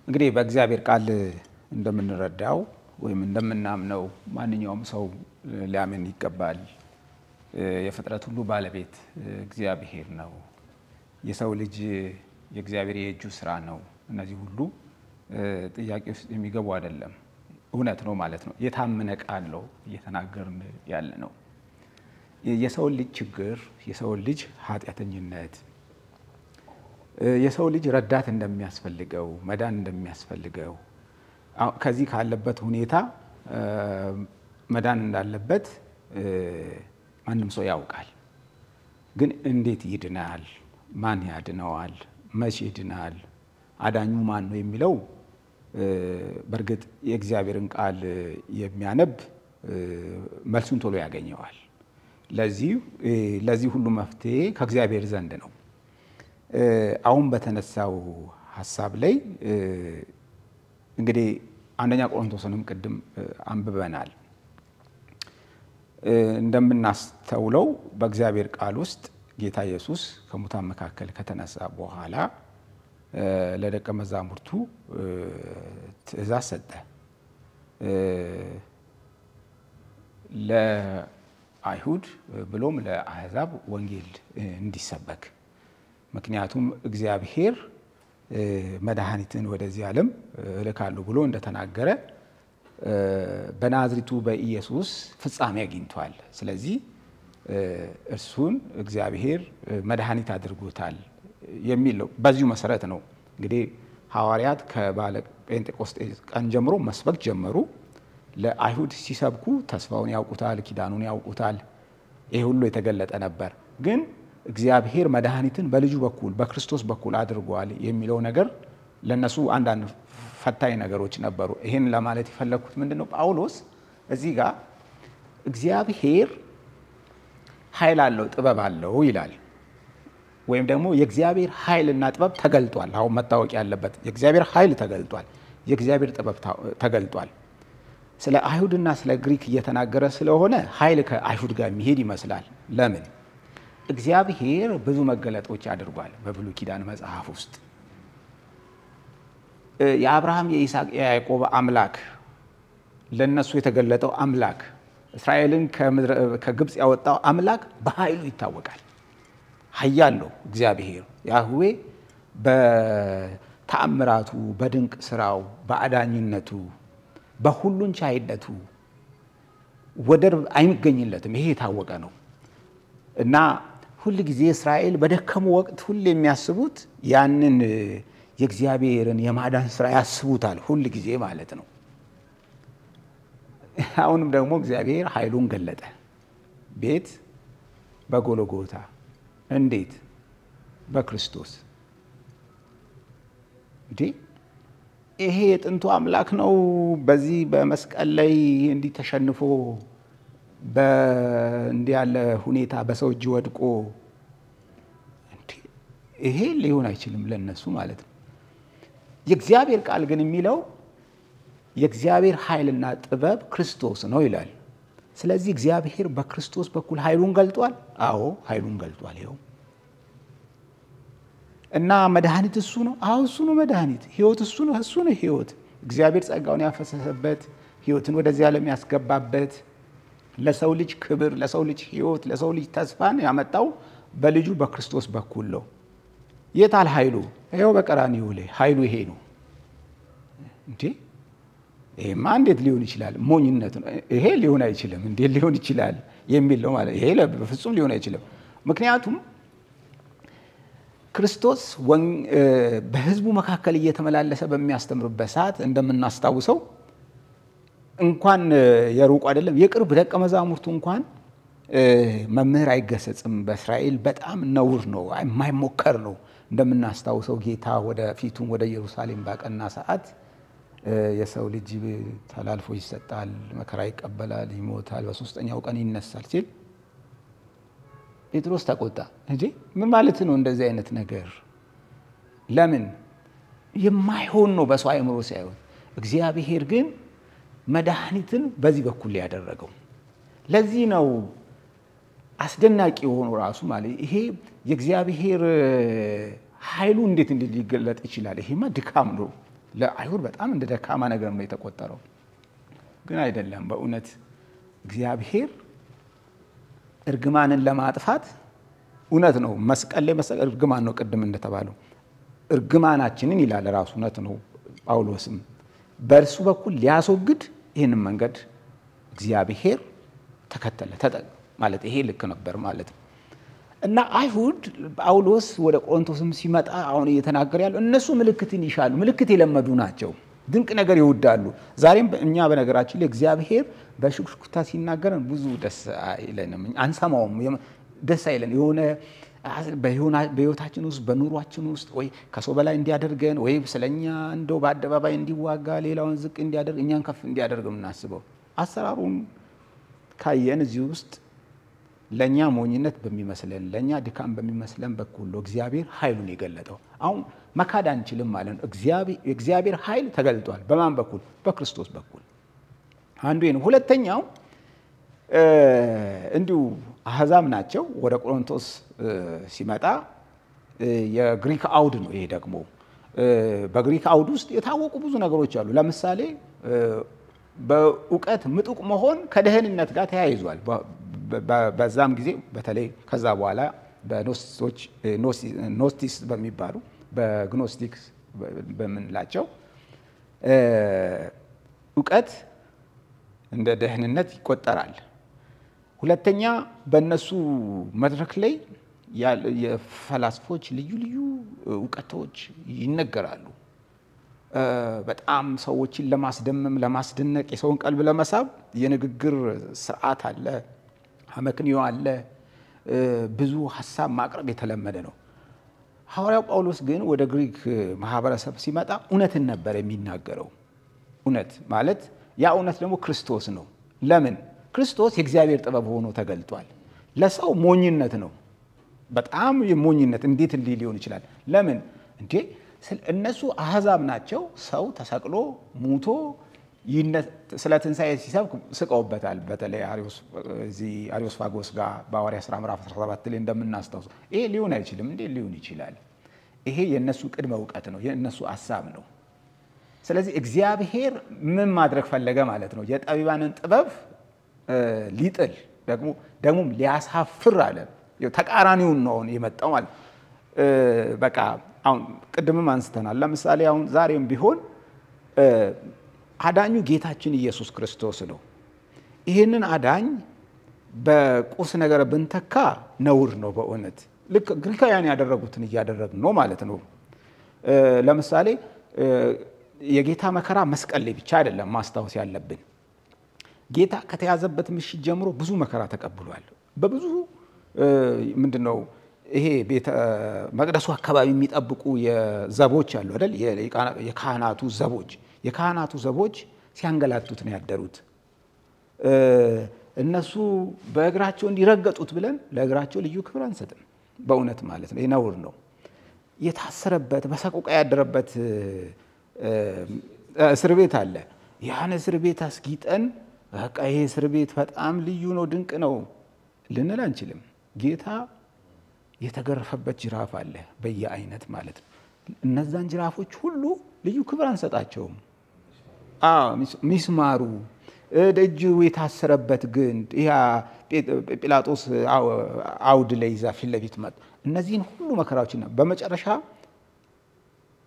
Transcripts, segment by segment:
እንግዲህ በእግዚአብሔር ቃል እንደምንረዳው ወይም እንደምናምነው ማንኛውም ሰው ሊያምን ይገባል። የፍጥረት ሁሉ ባለቤት እግዚአብሔር ነው። የሰው ልጅ የእግዚአብሔር የእጁ ስራ ነው። እነዚህ ሁሉ ጥያቄ ውስጥ የሚገቡ አይደለም። እውነት ነው ማለት ነው። የታመነ ቃል ነው እየተናገርን ያለ ነው። የሰው ልጅ ችግር፣ የሰው ልጅ ኃጢአተኝነት፣ የሰው ልጅ ረዳት እንደሚያስፈልገው መዳን እንደሚያስፈልገው ከዚህ ካለበት ሁኔታ መዳን እንዳለበት ማንም ሰው ያውቃል። ግን እንዴት ይድናል? ማን ያድነዋል? መቼ ይድናል? አዳኙ ማን ነው የሚለው በእርግጥ የእግዚአብሔርን ቃል የሚያነብ መልሱን ቶሎ ያገኘዋል። ለዚህ ሁሉ መፍትሄ ከእግዚአብሔር ዘንድ ነው። አሁን በተነሳው ሐሳብ ላይ እንግዲህ አንደኛ ቆሮንቶስንም ቅድም አንብበናል። እንደምናስተውለው በእግዚአብሔር ቃል ውስጥ ጌታ ኢየሱስ ከሙታን መካከል ከተነሳ በኋላ ለደቀ መዛሙርቱ ትእዛዝ ሰጠ። ለአይሁድ ብሎም ለአሕዛብ ወንጌል እንዲሰበክ። ምክንያቱም እግዚአብሔር መድኃኒትን ወደዚህ ዓለም እልካለሁ ብሎ እንደተናገረ በናዝሬቱ በኢየሱስ ፍጻሜ አግኝቷል። ስለዚህ እርሱን እግዚአብሔር መድኃኒት አድርጎታል የሚል ነው። በዚሁ መሰረት ነው እንግዲህ ሐዋርያት ከባለ ጴንጤቆስጤ ቀን ጀምሮ መስበክ ጀመሩ። ለአይሁድ ሲሰብኩ ተስፋውን ያውቁታል፣ ኪዳኑን ያውቁታል። ይሄ ሁሉ የተገለጠ ነበር። ግን እግዚአብሔር መድኃኒትን በልጁ በኩል በክርስቶስ በኩል አድርጓል የሚለው ነገር ለነሱ አንዳንድ ፈታኝ ነገሮች ነበሩ። ይሄን ለማለት የፈለኩት ምንድነው? ጳውሎስ እዚህ ጋር እግዚአብሔር ኃይል አለው ጥበብ አለው ይላል። ወይም ደግሞ የእግዚአብሔር ኃይልና ጥበብ ተገልጧል። አሁን መታወቅ ያለበት የእግዚአብሔር ኃይል ተገልጧል፣ የእግዚአብሔር ጥበብ ተገልጧል። ስለ አይሁድና ስለ ግሪክ እየተናገረ ስለሆነ ኃይል ከአይሁድ ጋር የሚሄድ ይመስላል። ለምን? እግዚአብሔር ብዙ መገለጦች አድርጓል በብሉይ ኪዳን መጽሐፍ ውስጥ። የአብርሃም የይስሐቅ የያዕቆብ አምላክ ለነሱ የተገለጠው አምላክ እስራኤልን ከግብጽ ያወጣው አምላክ በኃይሉ ይታወቃል። ኃያል ነው እግዚአብሔር ያህዌ በተአምራቱ፣ በድንቅ ስራው፣ በአዳኝነቱ፣ በሁሉን ቻይነቱ ወደር አይገኝለትም። ይሄ የታወቀ ነው እና ሁሉ ጊዜ እስራኤል በደከሙ ወቅት ሁሉ የሚያስቡት ያንን የእግዚአብሔርን የማዳን ስራ ያስቡታል ሁሉ ጊዜ ማለት ነው። አሁንም ደግሞ እግዚአብሔር ኃይሉን ገለጠ። ቤት በጎልጎታ እንዴት? በክርስቶስ። ይሄ የጥንቱ አምላክ ነው በዚህ በመስቀል ላይ እንዲህ ተሸንፎ በእንዲህ ያለ ሁኔታ በሰው እጅ ወድቆ ይሄ ሊሆን አይችልም ለነሱ ማለት ነው። የእግዚአብሔር ቃል ግን የሚለው የእግዚአብሔር ኃይልና ጥበብ ክርስቶስ ነው ይላል። ስለዚህ እግዚአብሔር በክርስቶስ በኩል ኃይሉን ገልጧል። አዎ ኃይሉን ገልጧል። ይኸው እና መድኃኒት እሱ ነው። አዎ እሱ ነው መድኃኒት። ሕይወት እሱ ነው። እሱ ነው ሕይወት። እግዚአብሔር ጸጋውን ያፈሰሰበት ሕይወትን ወደዚህ ዓለም ያስገባበት ለሰው ልጅ ክብር፣ ለሰው ልጅ ሕይወት፣ ለሰው ልጅ ተስፋን ያመጣው በልጁ በክርስቶስ በኩል ነው። የታል ኃይሉ? ይኸው በቀራንዮ ላይ ኃይሉ ይሄ ነው። ይሄማ እንዴት ሊሆን ይችላል? ሞኝነት ነው። ይሄ ሊሆን አይችልም። እንዴት ሊሆን ይችላል የሚል ነው ማለት። ይሄ በፍጹም ሊሆን አይችልም። ምክንያቱም ክርስቶስ በሕዝቡ መካከል እየተመላለሰ በሚያስተምርበት ሰዓት እንደምናስታውሰው እንኳን የሩቁ አይደለም የቅርብ ደቀ መዛሙርቱ እንኳን መምህር አይገሰጽም በእስራኤል በጣም ነውር ነው፣ የማይሞከር ነው። እንደምናስታውሰው ጌታ ወደ ፊቱን ወደ ኢየሩሳሌም ባቀና ሰዓት የሰው ልጅ ተላልፎ ይሰጣል፣ መከራ ይቀበላል፣ ይሞታል፣ በሶስተኛው ቀን ይነሳል ሲል ጴጥሮስ ተቆጣ። እንጂ ምን ማለት ነው እንደዚህ አይነት ነገር? ለምን የማይሆን ነው በሰው አእምሮ ሳይሆን፣ እግዚአብሔር ግን መድኃኒትን በዚህ በኩል ያደረገው። ለዚህ ነው አስደናቂ የሆኑ ራሱ ማለት ይሄ የእግዚአብሔር ኃይሉ እንዴት ሊገለጥ ይችላል? ይሄማ ድካም ነው። ለአይሁድ በጣም እንደ ደካማ ነገር ነው የተቆጠረው። ግን አይደለም። በእውነት እግዚአብሔር እርግማንን ለማጥፋት እውነት ነው መስቀል ላይ መስቀል እርግማን ነው ቅድም እንደተባለው እርግማናችንን ይላል ራሱ እውነት ነው ጳውሎስም በእርሱ በኩል ሊያስወግድ ይህንን መንገድ እግዚአብሔር ተከተለ ማለት ይሄ ልክ ነበር ማለት ነው። እና አይሁድ ጳውሎስ ወደ ቆሮንቶስም ሲመጣ አሁን እየተናገረ ያለው እነሱ ምልክትን ይሻሉ ምልክት የለመዱ ናቸው ድንቅ ነገር ይወዳሉ። ዛሬም እኛ በነገራችን ላይ እግዚአብሔር በሽኩሽኩታ ሲናገረን ብዙ ደስ አይለንም አንሰማውም ደስ አይለን የሆነ በህይወታችን ውስጥ በኑሯችን ውስጥ ወይ ከሰው በላይ እንዲያደርገን ወይ ስለኛ እንደው በአደባባይ እንዲዋጋ ሌላውን ዝቅ እንዲያደርግ እኛን ከፍ እንዲያደርግ እናስበው አሰራሩን ካየን እዚህ ውስጥ ለኛ ሞኝነት በሚመስለን ለኛ ድካም በሚመስለን በኩል እግዚአብሔር ኃይሉን የገለጠው አሁን መካድ አንችልም ማለት ነው። እግዚአብሔር ኃይል ተገልጧል በማን በኩል በክርስቶስ በኩል አንዱ ነው። ሁለተኛው እንዲሁ አህዛብ ናቸው ወደ ቆሮንቶስ ሲመጣ የግሪክ አውድ ነው። ይሄ ደግሞ በግሪክ አውድ ውስጥ የታወቁ ብዙ ነገሮች አሉ። ለምሳሌ በእውቀት ምጡቅ መሆን ከደህንነት ጋር ተያይዟል። በዛም ጊዜ በተለይ ከዛ በኋላ በኖስቲሶች ኖስቲስ በሚባሉ በግኖስቲክስ በመንላቸው እውቀት እንደ ደህንነት ይቆጠራል። ሁለተኛ በእነሱ መድረክ ላይ የፈላስፎች ልዩ ልዩ እውቀቶች ይነገራሉ። በጣም ሰዎችን ለማስደመም ለማስደነቅ የሰውን ቀልብ ለመሳብ የንግግር ስርዓት አለ አመክንዮ አለ ብዙ ሐሳብ ማቅረብ የተለመደ ነው። ሐዋርያው ጳውሎስ ግን ወደ ግሪክ ማህበረሰብ ሲመጣ እውነትን ነበር የሚናገረው። እውነት ማለት ያ እውነት ደግሞ ክርስቶስ ነው። ለምን ክርስቶስ የእግዚአብሔር ጥበብ ሆኖ ተገልጧል። ለሰው ሞኝነት ነው በጣም የሞኝነት እንዴት ሊሆን ይችላል? ለምን እንዴ እነሱ አህዛብ ናቸው ሰው ተሰቅሎ ሙቶ ስለ ትንሣኤ ሲሰብክ ስቀውበታል። በተለይ አሪዮስፋጎስ ጋር በሐዋርያት ሥራ ምዕራፍ 17 ላይ እንደምናስታውሰው ይሄ ሊሆን አይችልም እንዴ ሊሆን ይችላል? ይሄ የነሱ ቅድመ ዕውቀት ነው የነሱ ሐሳብ ነው። ስለዚህ እግዚአብሔር ምን ማድረግ ፈለገ ማለት ነው? የጠቢባንን ጥበብ ሊጥል ደግሞ ሊያሳፍር አለ። ተቃራኒውን ነው የመጣው ማለት በቃ አሁን ቅድምም አንስተናል። ለምሳሌ አሁን ዛሬም ቢሆን አዳኙ ጌታችን ኢየሱስ ክርስቶስ ነው። ይሄንን አዳኝ በቁስ ነገር ብንተካ ነውር ነው በእውነት ልክ ግሪካውያን ያደረጉትን እያደረግን ነው ማለት ነው። ለምሳሌ የጌታ መከራ መስቀል ላይ ብቻ አይደለም ማስታወስ ያለብን። ጌታ ከተያዘበት ምሽት ጀምሮ ብዙ መከራ ተቀብሏል። በብዙ ምንድነው ይሄ ቤተ መቅደሱ አካባቢ የሚጠብቁ የዘቦች አሉ አይደል? የካህናቱ ዘቦች ሲያንገላቱት ነው ያደሩት። እነሱ በእግራቸው እንዲረገጡት ብለን ለእግራቸው ልዩ ክብር አንሰጥም በእውነት ማለት ነው። ይነውር ነው። የታሰረበት በሰቆቃ ያደረበት እስር ቤት አለ። ያን እስር ቤት አስጊጠን በቃ ይሄ እስር ቤት በጣም ልዩ ነው ድንቅ ነው ልንል አንችልም። ጌታ የተገረፈበት ጅራፍ አለ በየአይነት ማለት ነው። እነዛን ጅራፎች ሁሉ ልዩ ክብር አንሰጣቸውም። ሚስማሩ ደጅ የታሰረበት ግንድ ያ ጲላጦስ አውድ ላይ ይዛ ፊት ለፊት መጣ። እነዚህን ሁሉ መከራዎችና በመጨረሻ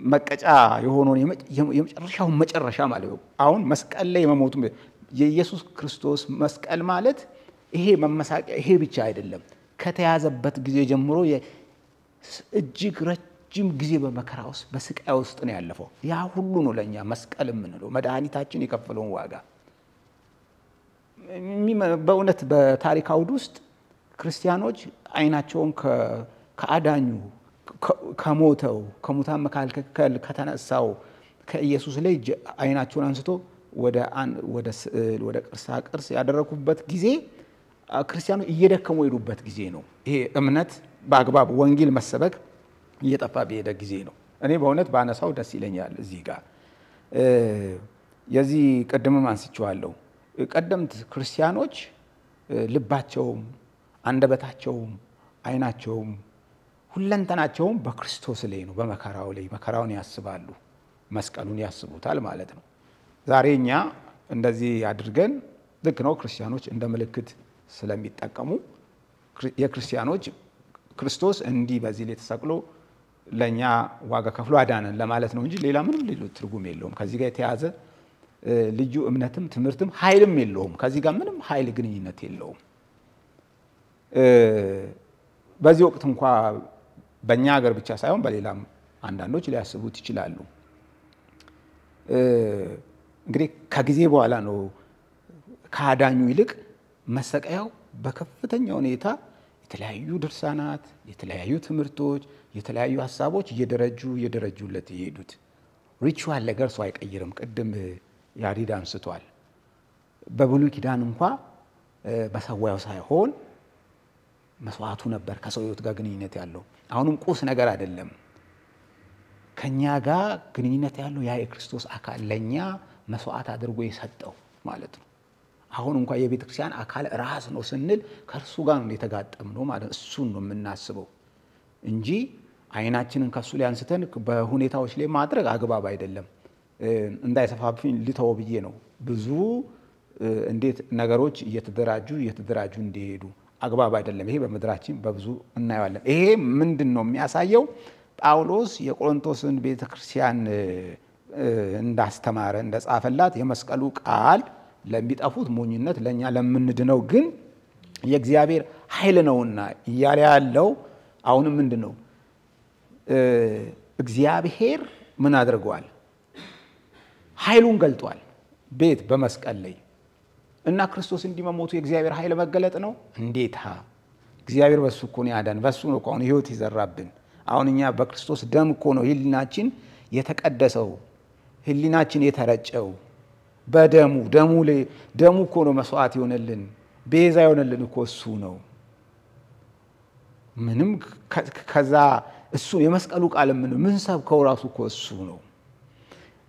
መቀጫ የሆነውን የመጨረሻው መጨረሻ ማለት ነው። አሁን መስቀል ላይ መሞቱ የኢየሱስ ክርስቶስ መስቀል ማለት ይሄ መመሳቂያ ይሄ ብቻ አይደለም። ከተያዘበት ጊዜ ጀምሮ እጅግ ረጅም ጊዜ በመከራ ውስጥ በስቃይ ውስጥ ነው ያለፈው። ያ ሁሉ ነው ለኛ መስቀል የምንለው መድኃኒታችን የከፈለውን ዋጋ። በእውነት በታሪክ አውድ ውስጥ ክርስቲያኖች አይናቸውን ከአዳኙ ከሞተው ከሙታን መካከል ከተነሳው ከኢየሱስ ላይ አይናቸውን አንስቶ ወደ ስዕል ወደ ቅርሳ ቅርስ ያደረኩበት ጊዜ ክርስቲያኖች እየደከሙ ይሉበት ጊዜ ነው። ይሄ እምነት በአግባብ ወንጌል መሰበክ እየጠፋ በሄደ ጊዜ ነው። እኔ በእውነት ባነሳው ደስ ይለኛል። እዚህ ጋር የዚህ ቀደምም አንስቼዋለሁ። ቀደምት ክርስቲያኖች ልባቸውም አንደበታቸውም አይናቸውም ሁለንተናቸውም በክርስቶስ ላይ ነው። በመከራው ላይ መከራውን ያስባሉ። መስቀሉን ያስቡታል ማለት ነው። ዛሬ እኛ እንደዚህ አድርገን ልክ ነው ክርስቲያኖች እንደ ምልክት ስለሚጠቀሙ የክርስቲያኖች ክርስቶስ እንዲህ በዚህ ላይ ተሰቅሎ ለኛ ዋጋ ከፍሎ አዳነን ለማለት ነው እንጂ ሌላ ምንም ሌሎች ትርጉም የለውም። ከዚህ ጋር የተያዘ ልዩ እምነትም ትምህርትም ኃይልም የለውም። ከዚህ ጋር ምንም ኃይል ግንኙነት የለውም። በዚህ ወቅት እንኳን በእኛ ሀገር ብቻ ሳይሆን በሌላም አንዳንዶች ሊያስቡት ይችላሉ። እንግዲህ ከጊዜ በኋላ ነው ከአዳኙ ይልቅ መሰቀያው በከፍተኛ ሁኔታ የተለያዩ ድርሳናት፣ የተለያዩ ትምህርቶች፣ የተለያዩ ሀሳቦች እየደረጁለት ይሄዱት። ሪቹዋል ነገር ሰው አይቀይርም። ቅድም ያሬድ አንስቷል። በብሉይ ኪዳን እንኳን በሰዋያው ሳይሆን መስዋዕቱ ነበር ከሰው ሕይወት ጋር ግንኙነት ያለው። አሁንም ቁስ ነገር አይደለም። ከኛ ጋር ግንኙነት ያለው ያ የክርስቶስ አካል ለኛ መስዋዕት አድርጎ የሰጠው ማለት ነው። አሁን እንኳን የቤተ ክርስቲያን አካል ራስ ነው ስንል ከእርሱ ጋር ነው የተጋጠምነው ማለት እሱን ነው የምናስበው እንጂ አይናችንን ከሱ ላይ አንስተን በሁኔታዎች ላይ ማድረግ አግባብ አይደለም። እንዳይሰፋብኝ ልተው ብዬ ነው። ብዙ እንዴት ነገሮች እየተደራጁ እንዲሄዱ አግባብ አይደለም። ይሄ በምድራችን በብዙ እናየዋለን። ይሄ ምንድነው የሚያሳየው? ጳውሎስ የቆሮንቶስን ቤተክርስቲያን እንዳስተማረ እንደጻፈላት የመስቀሉ ቃል ለሚጠፉት ሞኝነት ለኛ ለምንድነው ግን የእግዚአብሔር ኃይል ነውና እያለ ያለው አሁንም ምንድነው? እግዚአብሔር ምን አድርጓል? ኃይሉን ገልጧል። ቤት በመስቀል ላይ እና ክርስቶስ እንዲመሞቱ የእግዚአብሔር ኃይል መገለጥ ነው። እንዴታ! እግዚአብሔር በሱ እኮ ነው ያዳን። በሱ ነው አሁን ህይወት ይዘራብን። አሁን እኛ በክርስቶስ ደም እኮ ነው ህሊናችን የተቀደሰው፣ ህሊናችን የተረጨው ደሙ እኮ ነው መስዋዕት ይሆነልን፣ ቤዛ ይሆነልን እኮ እሱ ነው። ምንም ከዛ እሱ የመስቀሉ ቃል ምን ሰብከው ራሱ እኮ እሱ ነው።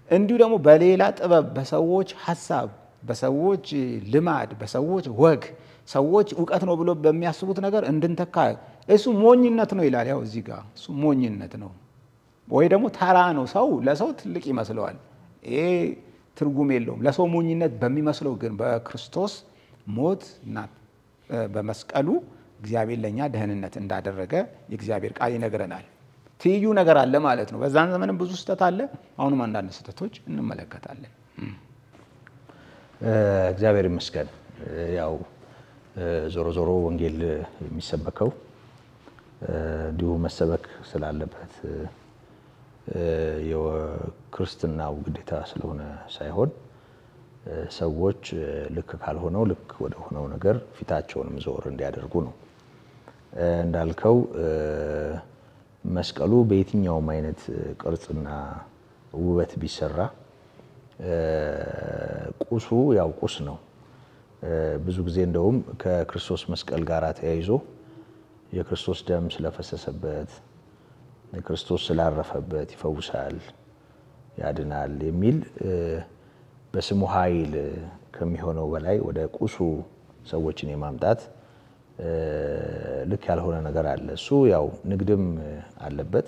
እንዲሁ ደግሞ በሌላ ጥበብ በሰዎች ሐሳብ በሰዎች ልማድ በሰዎች ወግ ሰዎች ዕውቀት ነው ብሎ በሚያስቡት ነገር እንድንተካ እሱ ሞኝነት ነው ይላል። ያው እዚህ ጋር እሱ ሞኝነት ነው ወይ ደግሞ ተራ ነው። ሰው ለሰው ትልቅ ይመስለዋል። ይሄ ትርጉም የለውም። ለሰው ሞኝነት በሚመስለው ግን በክርስቶስ ሞት እና በመስቀሉ እግዚአብሔር ለኛ ደህንነት እንዳደረገ የእግዚአብሔር ቃል ይነግረናል። ትይዩ ነገር አለ ማለት ነው። በዛን ዘመንም ብዙ ስህተት አለ። አሁንም አንዳንድ ስህተቶች እንመለከታለን። እግዚአብሔር ይመስገን። ያው ዞሮ ዞሮ ወንጌል የሚሰበከው እንዲሁ መሰበክ ስላለበት የክርስትናው ግዴታ ስለሆነ ሳይሆን ሰዎች ልክ ካልሆነው ልክ ወደ ሆነው ነገር ፊታቸውንም ዞር እንዲያደርጉ ነው። እንዳልከው መስቀሉ በየትኛውም አይነት ቅርጽና ውበት ቢሰራ ቁሱ ያው ቁስ ነው። ብዙ ጊዜ እንደውም ከክርስቶስ መስቀል ጋር ተያይዞ የክርስቶስ ደም ስለፈሰሰበት የክርስቶስ ስላረፈበት ይፈውሳል፣ ያድናል የሚል በስሙ ኃይል ከሚሆነው በላይ ወደ ቁሱ ሰዎችን የማምጣት ልክ ያልሆነ ነገር አለ። እሱ ያው ንግድም አለበት።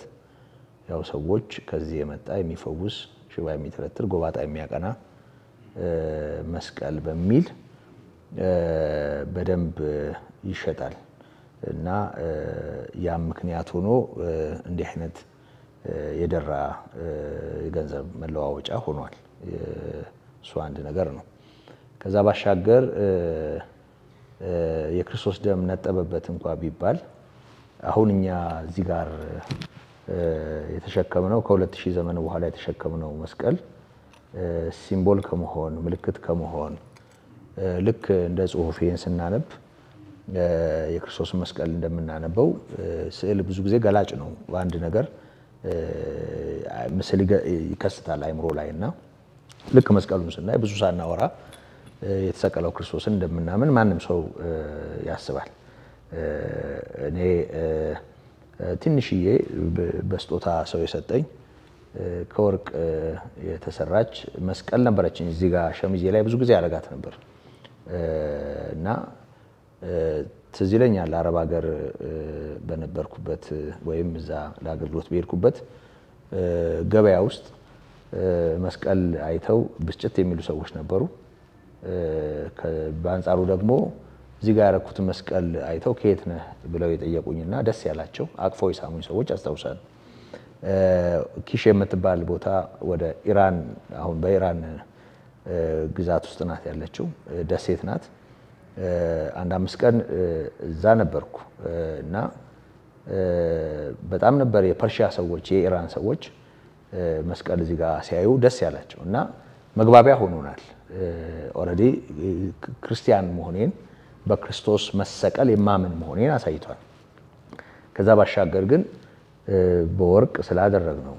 ያው ሰዎች ከዚህ የመጣ የሚፈውስ ሽባ የሚተረትር ጎባጣ የሚያቀና መስቀል በሚል በደንብ ይሸጣል እና ያም ምክንያት ሆኖ እንዲህ አይነት የደራ የገንዘብ መለዋወጫ ሆኗል። እሱ አንድ ነገር ነው። ከዛ ባሻገር የክርስቶስ ደም ነጠበበት እንኳን ቢባል አሁን እኛ እዚህ ጋር የተሸከምነው ከ2000 ዘመን በኋላ የተሸከምነው መስቀል ሲምቦል ከመሆን ምልክት ከመሆን ልክ እንደ ጽሑፌን ስናነብ የክርስቶስ መስቀል እንደምናነበው ስዕል ብዙ ጊዜ ገላጭ ነው። አንድ ነገር ምስል ይከስታል አይምሮ ላይና ልክ መስቀሉን ስናይ ብዙ ሳናወራ የተሰቀለው ክርስቶስን እንደምናምን ማንም ሰው ያስባል። እኔ ትንሽዬ በስጦታ ሰው የሰጠኝ ከወርቅ የተሰራች መስቀል ነበረችኝ። እዚህ ጋር ሸሚዜ ላይ ብዙ ጊዜ ያረጋት ነበር እና ትዝ ይለኛል አረብ ሀገር በነበርኩበት ወይም እዛ ለአገልግሎት በሄድኩበት ገበያ ውስጥ መስቀል አይተው ብስጭት የሚሉ ሰዎች ነበሩ። በአንጻሩ ደግሞ እዚህ ጋር ያረኩት መስቀል አይተው ከየት ነህ ብለው የጠየቁኝና ደስ ያላቸው አቅፈው የሳሙኝ ሰዎች አስታውሳለሁ። ኪሽ የምትባል ቦታ ወደ ኢራን አሁን በኢራን ግዛት ውስጥ ናት ያለችው ደሴት ናት። አንድ 5 ቀን እዛ ነበርኩ እና በጣም ነበር የፐርሺያ ሰዎች የኢራን ሰዎች መስቀል እዚህ ጋር ሲያዩ ደስ ያላቸው እና መግባቢያ ሆኖናል። ኦሬዲ ክርስቲያን መሆኔን በክርስቶስ መሰቀል የማምን መሆኔን አሳይቷል። ከዛ ባሻገር ግን በወርቅ ስላደረግነው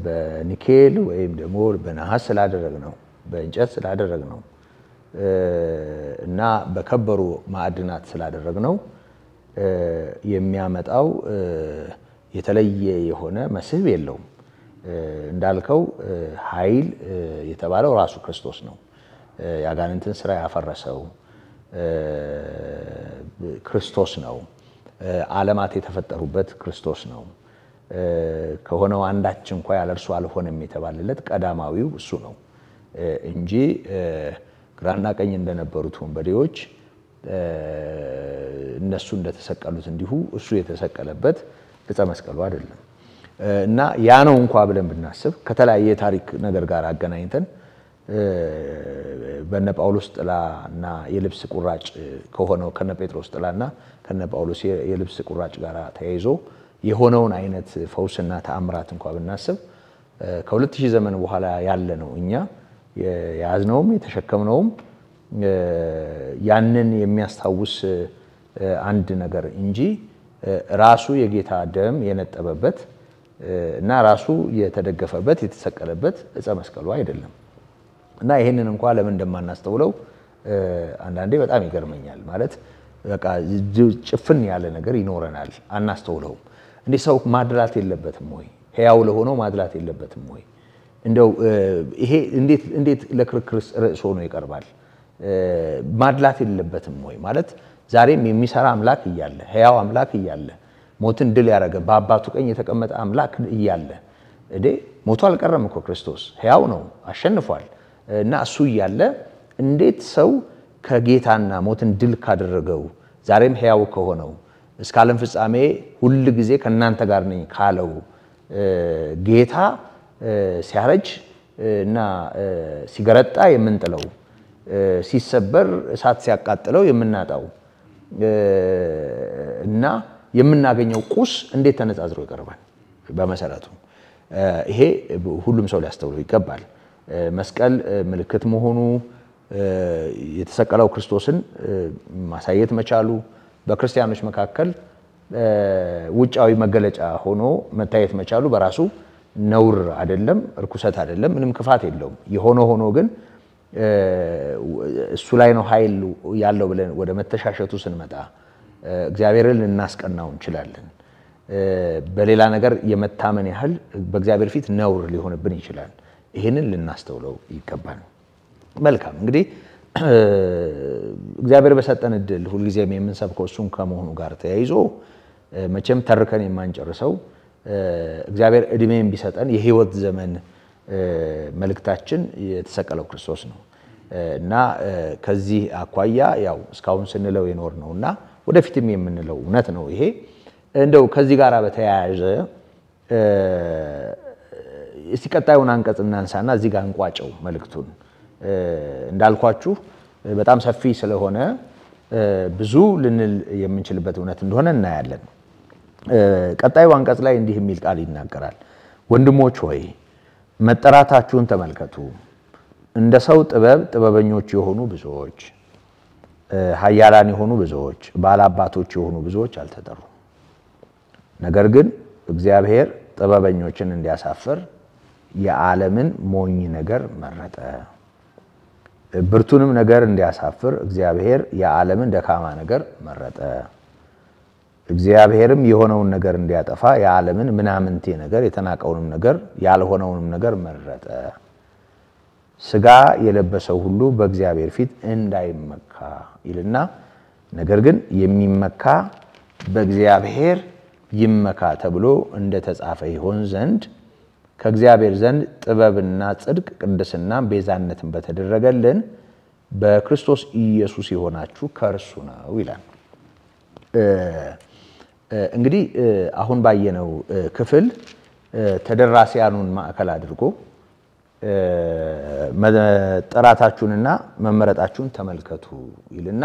በኒኬል ወይም ደግሞ በነሐስ ስላደረግነው በእንጨት ስላደረግነው እና በከበሩ ማዕድናት ስላደረግነው የሚያመጣው የተለየ የሆነ መስህብ የለውም። እንዳልከው ኃይል የተባለው ራሱ ክርስቶስ ነው። ያጋንንትን ስራ ያፈረሰው ክርስቶስ ነው። ዓለማት የተፈጠሩበት ክርስቶስ ነው። ከሆነው አንዳች እንኳን ያለ እርሱ አልሆነም የተባለለት ቀዳማዊው እሱ ነው እንጂ ግራና ቀኝ እንደነበሩት ወንበዴዎች እነሱ እንደተሰቀሉት እንዲሁ እሱ የተሰቀለበት ዕፀ መስቀሉ አይደለም። እና ያ ነው እንኳን ብለን ብናስብ ከተለያየ ታሪክ ነገር ጋር አገናኝተን በነ ጳውሎስ ጥላና የልብስ ቁራጭ ከሆነው ከነ ጴጥሮስ ጥላና ከነ ጳውሎስ የልብስ ቁራጭ ጋር ተያይዞ የሆነውን አይነት ፈውስና ተአምራት እንኳን ብናስብ ከ2000 ዘመን በኋላ ያለ ነው እኛ ያዝነውም የተሸከምነውም ያንን የሚያስታውስ አንድ ነገር እንጂ ራሱ የጌታ ደም የነጠበበት እና ራሱ የተደገፈበት የተሰቀለበት ዕፀ መስቀሉ አይደለም። እና ይሄንን እንኳን ለምን እንደማናስተውለው አንዳንዴ በጣም ይገርመኛል። ማለት በቃ ጭፍን ያለ ነገር ይኖረናል አናስተውለውም። እንዴ ሰው ማድላት የለበትም ወይ? ሕያው ለሆነው ማድላት የለበትም ወይ? እንደው ይሄ እንዴት ለክርክር ርዕስ ሆኖ ይቀርባል? ማድላት የለበትም ወይ ማለት ዛሬም የሚሰራ አምላክ እያለ ሕያው አምላክ እያለ ሞትን ድል ያደረገ በአባቱ ቀኝ የተቀመጠ አምላክ እያለ እዴ ሞቱ አልቀረም እኮ ክርስቶስ ሕያው ነው አሸንፏል። እና እሱ እያለ እንዴት ሰው ከጌታና ሞትን ድል ካደረገው ዛሬም ሕያው ከሆነው እስከ ዓለም ፍጻሜ ሁሉ ጊዜ ከናንተ ጋር ነኝ ካለው ጌታ ሲያረጅ እና ሲገረጣ የምንጥለው ሲሰበር እሳት ሲያቃጥለው የምናጣው እና የምናገኘው ቁስ እንዴት ተነጻጽሮ ይቀርባል? በመሰረቱ ይሄ ሁሉም ሰው ሊያስተውለው ይገባል። መስቀል ምልክት መሆኑ የተሰቀለው ክርስቶስን ማሳየት መቻሉ በክርስቲያኖች መካከል ውጫዊ መገለጫ ሆኖ መታየት መቻሉ በራሱ ነውር አይደለም፣ እርኩሰት አይደለም፣ ምንም ክፋት የለውም። የሆነ ሆኖ ግን እሱ ላይ ነው ኃይል ያለው ብለን ወደ መተሻሸቱ ስንመጣ እግዚአብሔርን ልናስቀናው እንችላለን። በሌላ ነገር የመታመን ያህል በእግዚአብሔር ፊት ነውር ሊሆንብን ይችላል። ይሄንን ልናስተውለው ይገባል። መልካም እንግዲህ እግዚአብሔር በሰጠን እድል ሁልጊዜም የምንሰብከው እሱን ከመሆኑ ጋር ተያይዞ መቼም ተርከን የማንጨርሰው እግዚአብሔር እድሜን ቢሰጠን የህይወት ዘመን መልእክታችን የተሰቀለው ክርስቶስ ነው እና ከዚህ አኳያ ያው እስካሁን ስንለው የኖር ነውና ወደፊትም የምንለው እውነት ነው። ይሄ እንደው ከዚህ ጋር በተያያዘ እስቲ ቀጣዩን አንቀጽ እናንሳና እዚህ ጋር እንቋጨው መልእክቱን። እንዳልኳችሁ በጣም ሰፊ ስለሆነ ብዙ ልንል የምንችልበት እውነት እንደሆነ እናያለን። ቀጣዩ አንቀጽ ላይ እንዲህ የሚል ቃል ይናገራል። ወንድሞች ሆይ መጠራታችሁን ተመልከቱ። እንደ ሰው ጥበበኞች የሆኑ ብዙዎች፣ ኃያላን የሆኑ ብዙዎች፣ ባላባቶች የሆኑ ብዙዎች አልተጠሩ። ነገር ግን እግዚአብሔር ጥበበኞችን እንዲያሳፍር የዓለምን ሞኝ ነገር መረጠ። ብርቱንም ነገር እንዲያሳፍር እግዚአብሔር የዓለምን ደካማ ነገር መረጠ። እግዚአብሔርም የሆነውን ነገር እንዲያጠፋ የዓለምን ምናምንቴ ነገር የተናቀውንም ነገር ያልሆነውንም ነገር መረጠ። ሥጋ የለበሰው ሁሉ በእግዚአብሔር ፊት እንዳይመካ ይልና ነገር ግን የሚመካ በእግዚአብሔር ይመካ ተብሎ እንደተጻፈ ይሆን ዘንድ ከእግዚአብሔር ዘንድ ጥበብና ጽድቅ ቅድስናም ቤዛነትን በተደረገልን በክርስቶስ ኢየሱስ የሆናችሁ ከእርሱ ነው ይላል። እንግዲህ አሁን ባየነው ክፍል ተደራሲያኑን ማዕከል አድርጎ መጠራታችሁንና መመረጣችሁን ተመልከቱ ይልና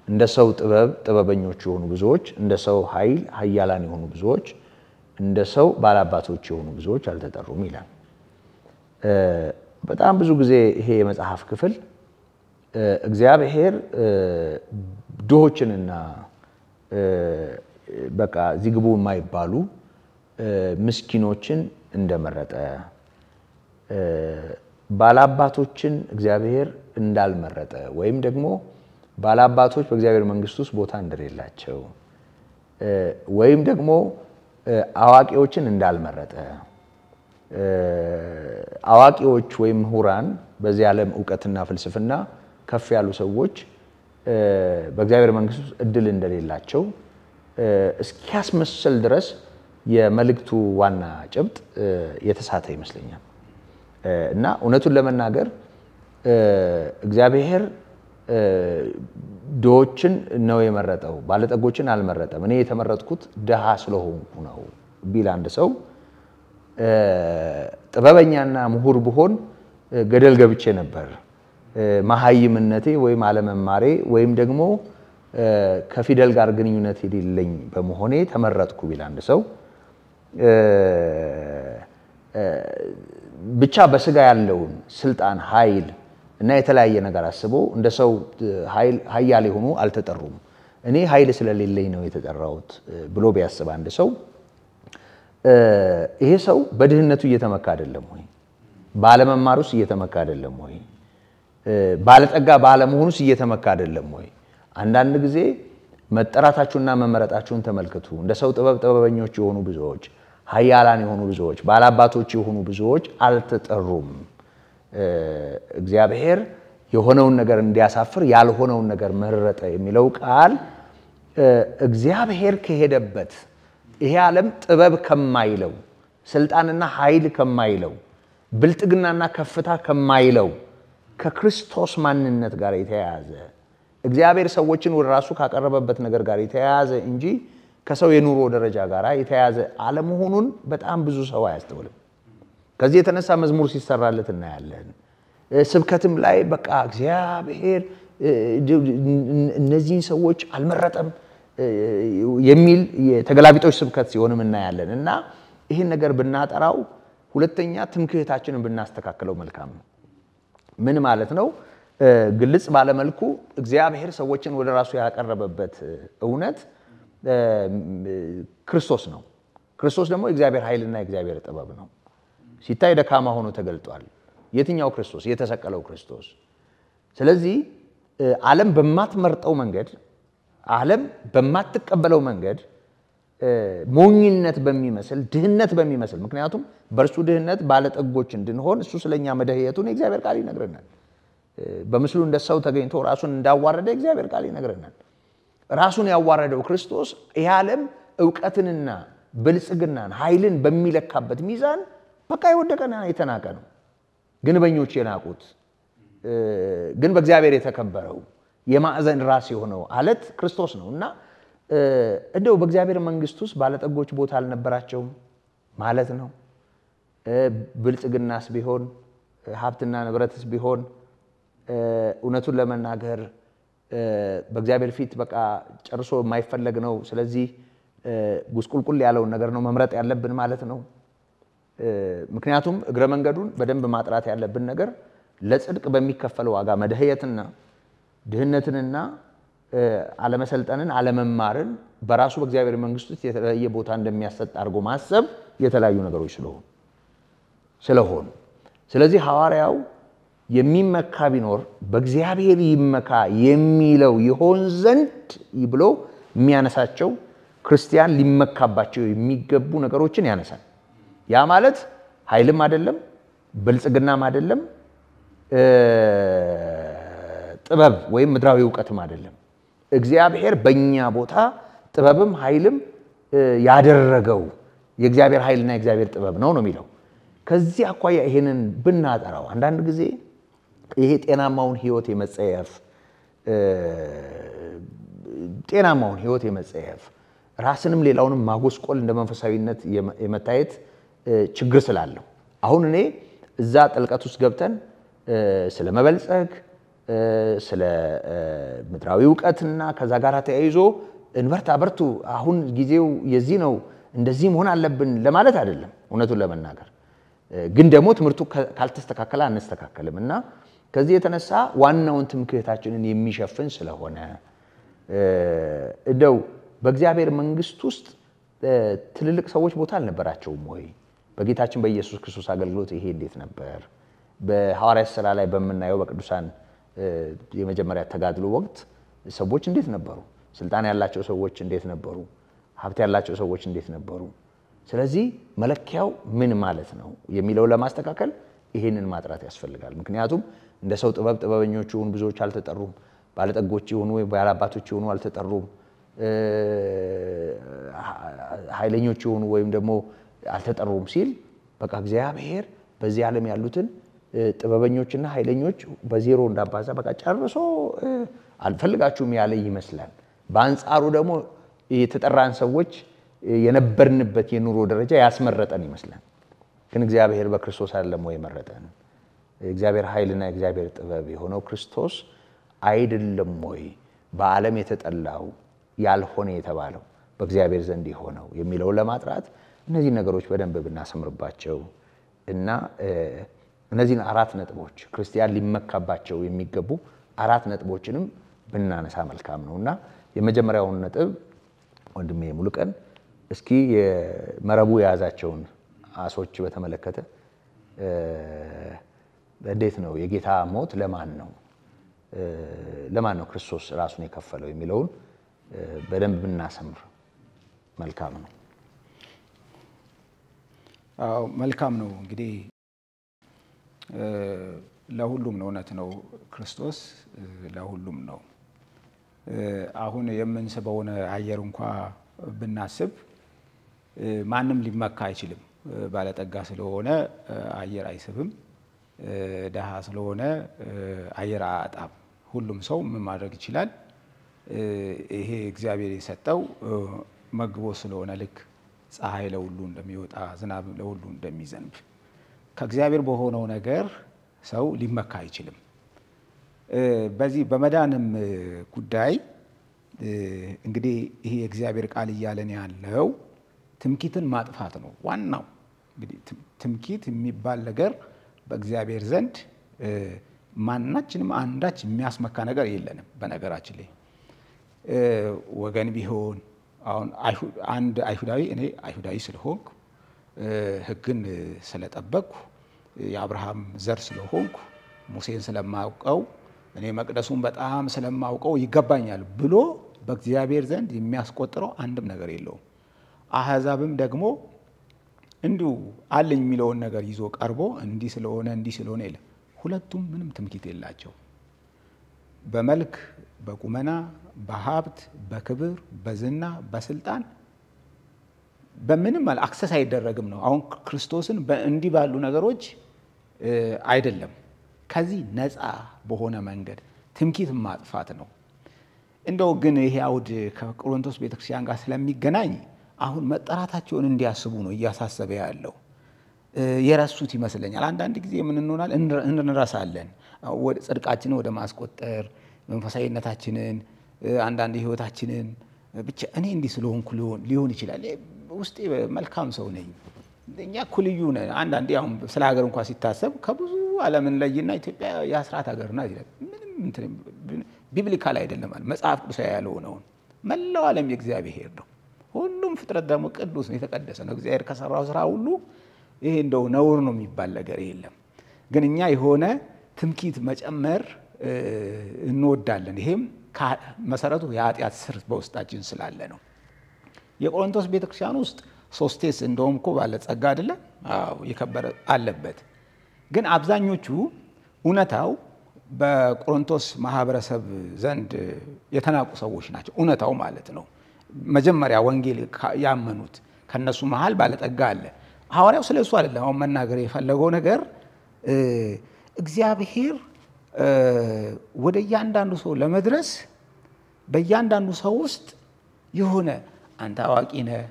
እንደ ሰው ጥበበኞች የሆኑ ብዙዎች፣ እንደ ሰው ኃይል ኃያላን የሆኑ ብዙዎች፣ እንደ ሰው ባላባቶች የሆኑ ብዙዎች አልተጠሩም ይላል። በጣም ብዙ ጊዜ ይሄ የመጽሐፍ ክፍል እግዚአብሔር ድሆችንና በቃ ዚግቡ የማይባሉ ምስኪኖችን እንደመረጠ ባላባቶችን እግዚአብሔር እንዳልመረጠ ወይም ደግሞ ባላባቶች በእግዚአብሔር መንግስት ውስጥ ቦታ እንደሌላቸው ወይም ደግሞ አዋቂዎችን እንዳልመረጠ አዋቂዎች ወይም ምሁራን በዚህ ዓለም ዕውቀትና ፍልስፍና ከፍ ያሉ ሰዎች በእግዚአብሔር መንግስት ውስጥ እድል እንደሌላቸው እስኪያስመስል ድረስ የመልእክቱ ዋና ጭብጥ የተሳተ ይመስለኛል። እና እውነቱን ለመናገር እግዚአብሔር ድሆችን ነው የመረጠው፣ ባለጠጎችን አልመረጠም። እኔ የተመረጥኩት ድሃ ስለሆንኩ ነው ቢል አንድ ሰው ጥበበኛና ምሁር ብሆን ገደል ገብቼ ነበር፣ መሃይምነቴ ወይም አለመማሬ ወይም ደግሞ ከፊደል ጋር ግንኙነት የሌለኝ በመሆኔ ተመረጥኩ ቢል አንድ ሰው ብቻ በስጋ ያለውን ስልጣን ኃይል እና የተለያየ ነገር አስቦ እንደ ሰው ኃያል የሆኑ አልተጠሩም፣ እኔ ኃይል ስለሌለኝ ነው የተጠራሁት ብሎ ቢያስብ አንድ ሰው ይሄ ሰው በድህነቱ እየተመካ አይደለም ወይ? ባለመማሩስ እየተመካ አይደለም ወይ? ባለጠጋ ባለመሆኑስ እየተመካ አይደለም ወይ? አንዳንድ ጊዜ መጠራታችሁና መመረጣችሁን ተመልከቱ። እንደ ሰው ጥበበኞች የሆኑ ብዙዎች፣ ኃያላን የሆኑ ብዙዎች፣ ባላባቶች የሆኑ ብዙዎች አልተጠሩም። እግዚአብሔር የሆነውን ነገር እንዲያሳፍር ያልሆነውን ነገር መረጠ የሚለው ቃል እግዚአብሔር ከሄደበት ይሄ ዓለም ጥበብ ከማይለው ስልጣንና ኃይል ከማይለው ብልጥግናና ከፍታ ከማይለው ከክርስቶስ ማንነት ጋር የተያያዘ እግዚአብሔር ሰዎችን ወደ ራሱ ካቀረበበት ነገር ጋር የተያያዘ እንጂ ከሰው የኑሮ ደረጃ ጋር የተያያዘ አለመሆኑን በጣም ብዙ ሰው አያስተውልም። ከዚህ የተነሳ መዝሙር ሲሰራለት እናያለን። ስብከትም ላይ በቃ እግዚአብሔር እነዚህን ሰዎች አልመረጠም የሚል የተገላቢጦች ስብከት ሲሆንም እናያለን። እና ይህን ነገር ብናጠራው ሁለተኛ ትምክህታችንን ብናስተካክለው መልካም ነው። ምን ማለት ነው? ግልጽ ባለመልኩ እግዚአብሔር ሰዎችን ወደ ራሱ ያቀረበበት እውነት ክርስቶስ ነው። ክርስቶስ ደግሞ የእግዚአብሔር ኃይልና የእግዚአብሔር ጥበብ ነው። ሲታይ ደካማ ሆኖ ተገልጧል። የትኛው ክርስቶስ? የተሰቀለው ክርስቶስ። ስለዚህ ዓለም በማትመርጠው መንገድ፣ ዓለም በማትቀበለው መንገድ ሞኝነት በሚመስል ድህነት በሚመስል ምክንያቱም በእርሱ ድህነት ባለጠጎች እንድንሆን እሱ ስለኛ መደህየቱን የእግዚአብሔር ቃል ይነግረናል። በምስሉ እንደ ሰው ተገኝቶ ራሱን እንዳዋረደ የእግዚአብሔር ቃል ይነግረናል። ራሱን ያዋረደው ክርስቶስ ይህ ዓለም ዕውቀትንና ብልጽግናን ኃይልን በሚለካበት ሚዛን በቃ የወደቀና የተናቀ ነው። ግንበኞች የናቁት ግን በእግዚአብሔር የተከበረው የማዕዘን ራስ የሆነው አለት ክርስቶስ ነው። እና እንደው በእግዚአብሔር መንግስት ውስጥ ባለጠጎች ቦታ አልነበራቸውም ማለት ነው። ብልጽግናስ ቢሆን ሀብትና ንብረትስ ቢሆን እውነቱን ለመናገር በእግዚአብሔር ፊት በቃ ጨርሶ የማይፈለግ ነው። ስለዚህ ጉስቁልቁል ያለውን ነገር ነው መምረጥ ያለብን ማለት ነው። ምክንያቱም እግረ መንገዱን በደንብ ማጥራት ያለብን ነገር ለጽድቅ በሚከፈለው ዋጋ መደህየትና ድህነትንና አለመሰልጠንን አለመማርን በራሱ በእግዚአብሔር መንግስት ውስጥ የተለየ ቦታ እንደሚያሰጥ አድርጎ ማሰብ የተለያዩ ነገሮች ስለሆኑ ስለዚህ ሐዋርያው የሚመካ ቢኖር በእግዚአብሔር ይመካ የሚለው ይሆን ዘንድ ብሎ የሚያነሳቸው ክርስቲያን ሊመካባቸው የሚገቡ ነገሮችን ያነሳል። ያ ማለት ኃይልም አይደለም፣ ብልጽግናም አይደለም፣ ጥበብ ወይም ምድራዊ ዕውቀትም አይደለም። እግዚአብሔር በእኛ ቦታ ጥበብም ኃይልም ያደረገው የእግዚአብሔር ኃይልና የእግዚአብሔር ጥበብ ነው የሚለው። ከዚህ አኳያ ይሄንን ብናጠራው አንዳንድ ጊዜ ይሄ ጤናማውን ህይወት የመጸየፍ ራስንም ሌላውንም ማጎስቆል እንደ መንፈሳዊነት የመታየት ችግር ስላለው አሁን እኔ እዛ ጥልቀት ውስጥ ገብተን ስለ መበልጸግ ስለ ምድራዊ ዕውቀትና ከዛ ጋር ተያይዞ በርቱ አሁን ጊዜው የዚህ ነው እንደዚህ መሆን አለብን ለማለት አይደለም እውነቱን ለመናገር ግን ደግሞ ትምህርቱ ካልተስተካከለ አንስተካከልምና ከዚህ የተነሳ ዋናውን ትምክህታችንን የሚሸፍን ስለሆነ እንደው በእግዚአብሔር መንግስት ውስጥ ትልልቅ ሰዎች ቦታ አልነበራቸውም ወይ በጌታችን በኢየሱስ ክርስቶስ አገልግሎት ይሄ እንዴት ነበር በሐዋርያት ሥራ ላይ በመናየው በቅዱሳን የመጀመሪያ ተጋድሎ ወቅት ሰዎች እንዴት ነበሩ ስልጣን ያላቸው ሰዎች እንዴት ነበሩ ሀብት ያላቸው ሰዎች እንዴት ነበሩ ስለዚህ መለኪያው ምን ማለት ነው የሚለው ለማስተካከል ይሄንን ማጥራት ያስፈልጋል ምክንያቱም እንደ ሰው ጥበበኞች ይሁን ብዙዎች አልተጠሩም ባለጠጎች ይሁኑ ወይ ባላባቶች ይሁኑ አልተጠሩም ኃይለኞች ይሁኑ ወይም ደግሞ አልተጠሩም ሲል በቃ እግዚአብሔር በዚህ ዓለም ያሉትን ጥበበኞችና ኃይለኞች በዜሮ እንዳባዛ በቃ ጨርሶ አልፈልጋችሁም ያለ ይመስላል በአንጻሩ ደግሞ የተጠራን ሰዎች የነበርንበት የኑሮ ደረጃ ያስመረጠን ይመስላል ግን እግዚአብሔር በክርስቶስ አይደለም ወይ መረጠን እግዚአብሔር ኃይልና እግዚአብሔር ጥበብ የሆነው ክርስቶስ አይደለም ወይ በዓለም የተጠላው ያልሆነ የተባለው በእግዚአብሔር ዘንድ የሆነው የሚለው ለማጥራት እነዚህ ነገሮች በደንብ ብናሰምርባቸው እና እነዚህን አራት ነጥቦች ክርስቲያን ሊመካባቸው የሚገቡ አራት ነጥቦችንም ብናነሳ መልካም ነውና የመጀመሪያውን ነጥብ ወንድሜ ሙሉቀን እስኪ የመረቡ ያዛቸውን አሶች በተመለከተ እንዴት ነው የጌታ ሞት ለማን ነው ክርስቶስ ራሱን የከፈለው የሚለውን በደንብ ብናሰምር መልካም ነው አው መልካም ነው እንግዲህ ለሁሉም ነው እውነት ነው ክርስቶስ ለሁሉም ነው አሁን የምንስበውን አየር እንኳን ብናስብ ማንም ሊመካ አይችልም ባለጠጋ ስለሆነ አየር አይስብም ደሃ ስለሆነ አየር አጣም ሁሉም ሰው ምን ማድረግ ይችላል ይሄ እግዚአብሔር የሰጠው መግቦ ስለሆነ ልክ ፀሐይ ለሁሉ እንደሚወጣ ዝናብ ለሁሉ እንደሚዘንብ ከእግዚአብሔር በሆነው ነገር ሰው ሊመካ አይችልም በዚህ በመዳንም ጉዳይ እንግዲህ ይሄ እግዚአብሔር ቃል ይያለን ያለው ትምኪትን ማጥፋት ነው ዋናው እንግዲህ ትምኪት የሚባል ነገር በእግዚአብሔር ዘንድ ማናችንም አንዳች የሚያስመካ ነገር የለንም በነገራችን ላይ ወገን ቢሆን አሁን አንድ አይሁዳዊ እኔ አይሁዳዊ ስለሆንኩ ሕግን ስለጠበቅኩ የአብርሃም ዘር ስለሆንኩ ሙሴን ስለማውቀው እኔ መቅደሱን በጣም ስለማውቀው ይገባኛል ብሎ በእግዚአብሔር ዘንድ የሚያስቆጥረው አንድም ነገር የለውም አህዛብም ደግሞ እንዲሁ አለኝ የሚለውን ነገር ይዞ ቀርቦ እንዲህ ስለሆነ ይላል ሁለቱም ምንም ትምኪት የላቸው በመልክ በቁመና በሀብት በክብር በዝና በስልጣን በምንም አክሰስ አይደረግም ነው አሁን ክርስቶስን በእንዲህ ባሉ ነገሮች አይደለም ከዚህ ነፃ በሆነ መንገድ ትምኪት ማጥፋት ነው እንደው ግን ይሄ አውድ ከቆሮንቶስ ቤተክርስቲያን ጋር ስለሚገናኝ አሁን መጠራታቸውን እንዲያስቡ ነው እያሳሰበ ያለው የራሱት ይመስለኛል አንዳንድ ጊዜ ምን እንሆናል እንረሳለን ወደ ጽድቃችንን ወደ ማስቆጠር መንፈሳዊነታችንን አንዳንድ ህይወታችንን ብቻ እኔ እንዲህ ስለሆንኩ ሊሆን ይችላል ውስጤ መልካም ሰው ነኝ እኛ ኩልዩ ነን አንዳንዴ አሁን ስለ ሀገር እንኳን ሲታሰብ ከብዙ ዓለምን ለይና ኢትዮጵያ የአስራት ሀገር ናት ይላል ምንም ቢብሊካል አይደለም ማለት መጽሐፍ ቅዱሳዊ ያልሆነው መላው ዓለም የእግዚአብሔር ነው ሁሉም ፍጥረት ደግሞ ቅዱስ ነው የተቀደሰ ነው እግዚአብሔር ከሰራው ስራ ሁሉ ይሄ እንደው ነውር ነው የሚባል ነገር የለም ግን እኛ የሆነ ትምኪት መጨመር እንወዳለን ይሄም መሰረቱ የኃጢአት ስር በውስጣችን ስላለ ነው የቆሮንቶስ ቤተክርስቲያን ውስጥ ሶስቴስ እንደውም እኮ ባለ ጸጋ አይደለ አዎ የከበረ አለበት ግን አብዛኞቹ እውነታው በቆሮንቶስ ማህበረሰብ ዘንድ የተናቁ ሰዎች ናቸው እውነታው ማለት ነው መጀመሪያ ወንጌል ያመኑት ከነሱ መሃል ባለ ጸጋ አለ ሐዋርያው ስለሱ አይደለም አሁን መናገር የፈለገው ነገር እግዚአብሔር ወደ እያንዳንዱ ሰው ለመድረስ በእያንዳንዱ ሰው ውስጥ የሆነ አንተ አዋቂ ነህ፣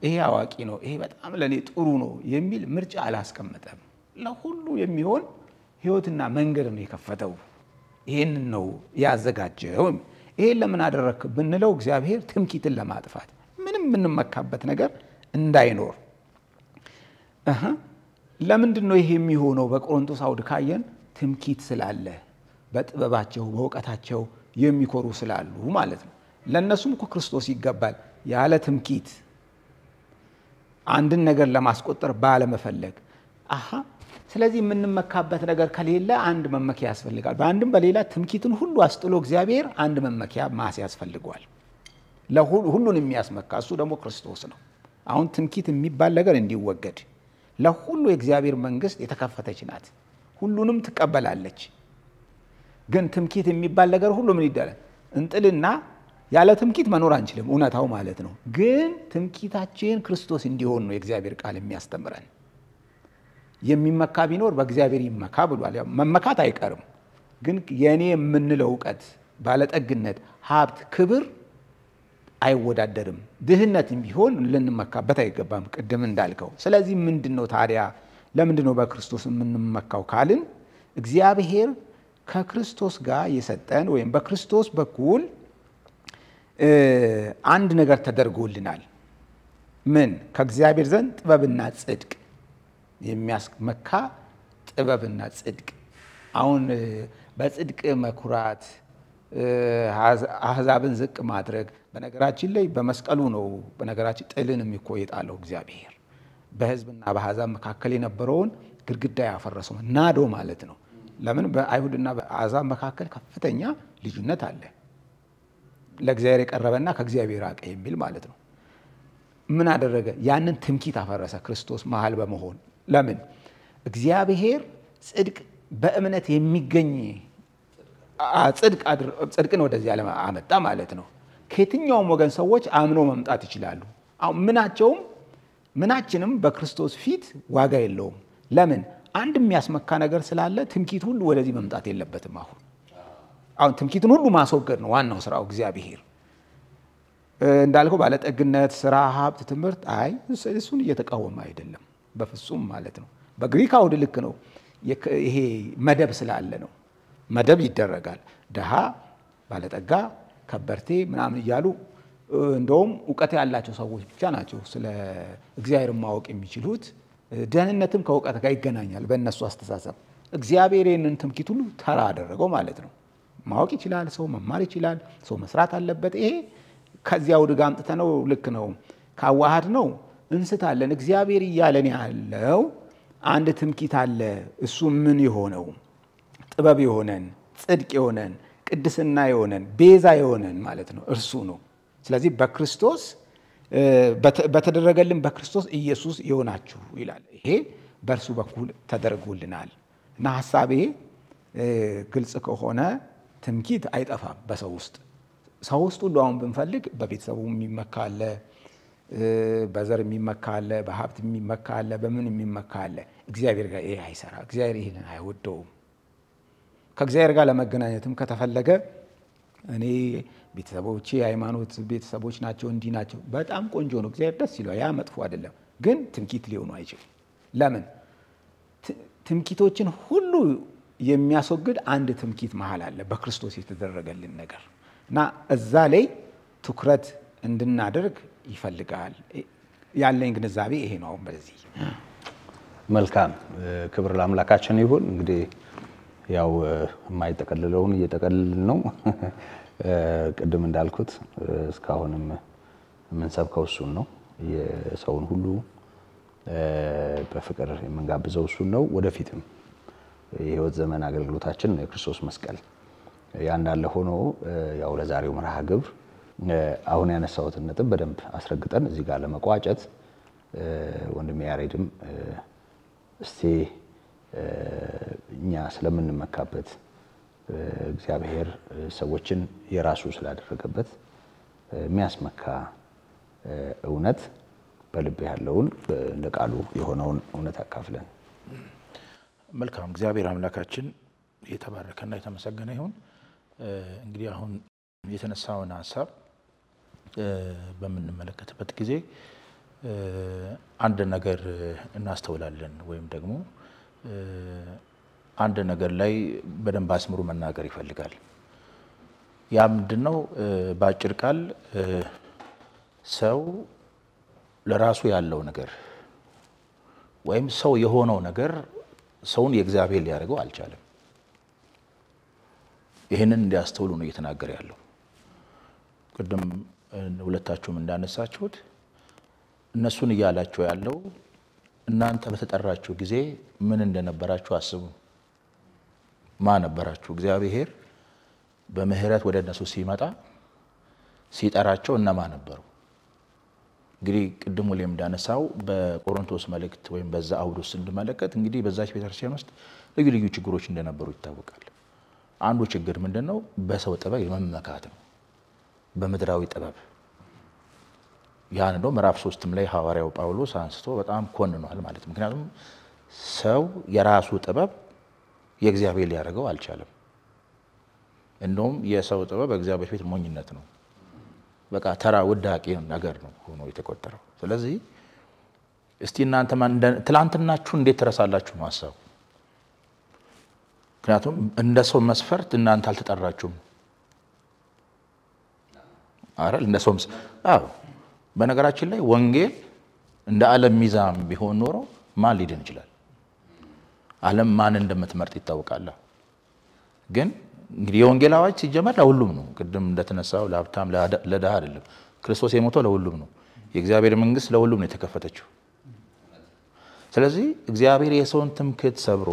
ይሄ አዋቂ ነው፣ ይሄ በጣም ለኔ ጥሩ ነው የሚል ምርጫ አላስቀመጠም። ለሁሉ የሚሆን ህይወትና መንገድ ነው የከፈተው። ይሄን ነው ያዘጋጀው። ይሄን ለምን አደረክ ብንለው እግዚአብሔር ትምክህትን ለማጥፋት ምንም ምንመካበት ነገር እንዳይኖር ለምንድን ነው ይሄ የሚሆነው? በቆሮንቶስ አውድ ካየን ትምክህት ስላለ በጥበባቸው በእውቀታቸው የሚኮሩ ስላሉ ማለት ነው። ለነሱም እኮ ክርስቶስ ይገባል ያለ ትምክህት አንድን ነገር ለማስቆጠር ባለመፈለግ ስለዚህ የምንመካበት ነገር ከሌለ አንድ መመኪያ ያስፈልጋል። በአንድም በሌላ ትምክህትን ሁሉ አስጥሎ እግዚአብሔር አንድ መመኪያ ማስ ያስፈልጋል ለሁሉን የሚያስመካ እሱ ደግሞ ክርስቶስ ነው። አሁን ትምክህት የሚባል ነገር እንዲወገድ ለሁሉ የእግዚአብሔር መንግስት የተከፈተች ናት፣ ሁሉንም ትቀበላለች። ግን ትምክህት የሚባል ነገር ሁሉ ምን ይደረግ እንጥልና ያለ ትምክህት መኖር አንችልም፣ እውነታው ማለት ነው። ግን ትምክህታችን ክርስቶስ እንዲሆን ነው የእግዚአብሔር ቃል የሚያስተምረን። የሚመካ ቢኖር በእግዚአብሔር ይመካ ብሏል። ያው መመካት አይቀርም፣ ግን የኔ የምንለው ዕውቀት፣ ባለጠግነት፣ ሀብት፣ ክብር አይወዳደርም። ድህነትም ቢሆን ልንመካበት አይገባም ቅድም እንዳልከው። ስለዚህ ምንድነው ታዲያ ለምንድነው በክርስቶስ የምንመካው ካልን እግዚአብሔር ከክርስቶስ ጋር የሰጠን ወይም በክርስቶስ በኩል አንድ ነገር ተደርጎልናል። ምን? ከእግዚአብሔር ዘንድ ጥበብና ጽድቅ የሚያስመካ ጥበብና ጽድቅ። አሁን በጽድቅ መኩራት አህዛብን ዝቅ ማድረግ በነገራችን ላይ በመስቀሉ ነው በነገራችን ጥልን የሚቆይጣለው እግዚአብሔር በህዝብና በአህዛብ መካከል የነበረውን ግድግዳ ያፈረሰው ናዶ ማለት ነው። ለምን? በአይሁድና በአህዛብ መካከል ከፍተኛ ልዩነት አለ። ለእግዚአብሔር የቀረበና ከእግዚአብሔር ራቀ የሚል ማለት ነው። ምን አደረገ? ያንን ትምክህት አፈረሰ ክርስቶስ መሃል በመሆን። ለምን? እግዚአብሔር ጽድቅ በእምነት የሚገኝ ጽድቅን ወደዚህ ዓለም አመጣ ማለት ነው። ከየትኛውም ወገን ሰዎች አምኖ መምጣት ይችላሉ። አሁን ምናችንም በክርስቶስ ፊት ዋጋ የለውም። ለምን? አንድ የሚያስመካ ነገር ስላለ ትምክህት ሁሉ ወደዚህ መምጣት የለበትም። አሁን ትምክህትን ሁሉ ማስወገድ ነው ዋናው ስራው እግዚአብሔር። እንዳልከው ባለጠግነት፣ ስራ፣ ሀብት፣ ትምህርት እሱን እየተቃወመ አይደለም በፍጹም ማለት ነው። በግሪክ አውድ ልክ ነው። ይሄ መደብ ስላለ ነው። መደብ ይደረጋል። ደሃ፣ ባለጠጋ፣ ከበርቴ ምናምን እያሉ እንደውም ዕውቀት ያላቸው ሰዎች ብቻ ናቸው ስለ እግዚአብሔር ማወቅ የሚችሉት። ደህንነትም ከዕውቀት ጋር ይገናኛል በእነሱ አስተሳሰብ። እግዚአብሔር ይህንን ትምክህት ሁሉ ተራ አደረገው ማለት ነው። ማወቅ ይችላል ሰው፣ መማር ይችላል ሰው፣ መስራት አለበት። ይሄ ከዚያው ድጋ አምጥተነው ልክ ነው ካዋሃድ ነው እንስታለን። እግዚአብሔር እያለን ያለው አንድ ትምክህት አለ። እሱ ምን የሆነው ጥበብ የሆነን ጽድቅ የሆነን ቅድስና የሆነን ቤዛ የሆነን ማለት ነው እርሱ ነው። ስለዚህ በክርስቶስ በተደረገልን በክርስቶስ ኢየሱስ ይሆናችሁ ይላል። ይሄ በእርሱ በኩል ተደርጎልናል እና ሐሳቤ ግልጽ ከሆነ ትምክህት አይጠፋም በሰው ውስጥ። ሰው ውስጥ ሁሉ አሁን ብንፈልግ በቤተሰቡ የሚመካ አለ፣ በዘር የሚመካ አለ፣ በሀብት የሚመካ አለ፣ በምን የሚመካ አለ። እግዚአብሔር ጋር ይሄ አይሰራ። እግዚአብሔር ይሄንን አይወደውም። ከእግዚአብሔር ጋር ለመገናኘትም ከተፈለገ እኔ ቤተሰቦቼ ሃይማኖት ቤተሰቦች ናቸው እንዲህ ናቸው በጣም ቆንጆ ነው፣ እግዚአብሔር ደስ ይለዋል፣ ያ መጥፎ አይደለም። ግን ትምክህት ሊሆኑ አይችልም። ለምን? ትምክህቶችን ሁሉ የሚያስወግድ አንድ ትምክህት መሃል አለ በክርስቶስ የተደረገልን ነገር እና እዛ ላይ ትኩረት እንድናደርግ ይፈልጋል። ያለኝ ግንዛቤ ይሄ ነው። በዚህ መልካም ክብር ለአምላካችን ይሁን። እንግዲህ ያው የማይጠቀልለውን እየጠቀልልን ነው። ቅድም እንዳልኩት እስካሁንም የምንሰብከው እሱን ነው። የሰውን ሁሉ በፍቅር የምንጋብዘው እሱን ነው። ወደፊትም የህይወት ዘመን አገልግሎታችን ነው የክርስቶስ መስቀል። ያ እንዳለ ሆኖ ያው ለዛሬው መርሃ ግብር አሁን ያነሳሁትን ነጥብ በደንብ አስረግጠን እዚህ ጋር ለመቋጨት ወንድሜ ያሬድም እስቲ እኛ ስለምንመካበት እግዚአብሔር ሰዎችን የራሱ ስላደረገበት የሚያስመካ እውነት በልብ ያለውን ለቃሉ የሆነውን እውነት አካፍለን። መልካም እግዚአብሔር አምላካችን የተባረከና የተመሰገነ ይሁን። እንግዲህ አሁን የተነሳውን ሐሳብ በምንመለከትበት ጊዜ አንድ ነገር እናስተውላለን ወይም ደግሞ አንድ ነገር ላይ በደንብ አስምሩ መናገር ይፈልጋል። ያ ምንድነው? በአጭር ቃል ሰው ለራሱ ያለው ነገር ወይም ሰው የሆነው ነገር ሰውን የእግዚአብሔር ሊያደርገው አልቻለም። ይሄንን እንዲያስተውሉ ነው እየተናገረ ያለው። ቅድም ሁለታችሁም እንዳነሳችሁት እነሱን እያላችሁ ያለው እናንተ በተጠራችሁ ጊዜ ምን እንደነበራችሁ አስቡ። ማን ነበራችሁ? እግዚአብሔር በምህረት ወደ እነሱ ሲመጣ ሲጠራቸው እነማን ነበሩ? እንግዲህ ቅድም ወለም እንዳነሳው በቆሮንቶስ መልእክት ወይም በዛ አውድ ውስጥ እንድመለከት እንግዲህ በዛች ቤተክርስቲያን ውስጥ ልዩ ልዩ ችግሮች እንደነበሩ ይታወቃል። አንዱ ችግር ምንድነው? በሰው ጥበብ የመመካት ነው፣ በምድራዊ ጥበብ። ያን ነው ምዕራፍ 3 ላይ ሐዋርያው ጳውሎስ አንስቶ በጣም ኮንኗል ማለት ነው። ምክንያቱም ሰው የራሱ ጥበብ የእግዚአብሔር ሊያደርገው አልቻለም። እንደውም የሰው ጥበብ በእግዚአብሔር ፊት ሞኝነት ነው፣ በቃ ተራ ውዳቂ ነገር ነው ሆኖ የተቆጠረው። ስለዚህ እስቲ እናንተ ትላንትናችሁ እንዴት ትረሳላችሁ ነው ሐሳቡ። ምክንያቱም እንደ ሰው መስፈርት እናንተ አልተጠራችሁም አይደል? እንደ ሰው በነገራችን ላይ ወንጌል እንደ ዓለም ሚዛን ቢሆን ኖሮ ማን ሊድን ይችላል? ዓለም ማን እንደምትመርጥ ይታወቃል። ግን እንግዲህ የወንጌል አዋጅ ሲጀመር ለሁሉም ነው። ቅድም እንደተነሳው ለሀብታም ለድሃ አይደለም። ክርስቶስ የሞተው ለሁሉም ነው። የእግዚአብሔር መንግስት ለሁሉም ነው የተከፈተችው። ስለዚህ እግዚአብሔር የሰውን ትምክህት ሰብሮ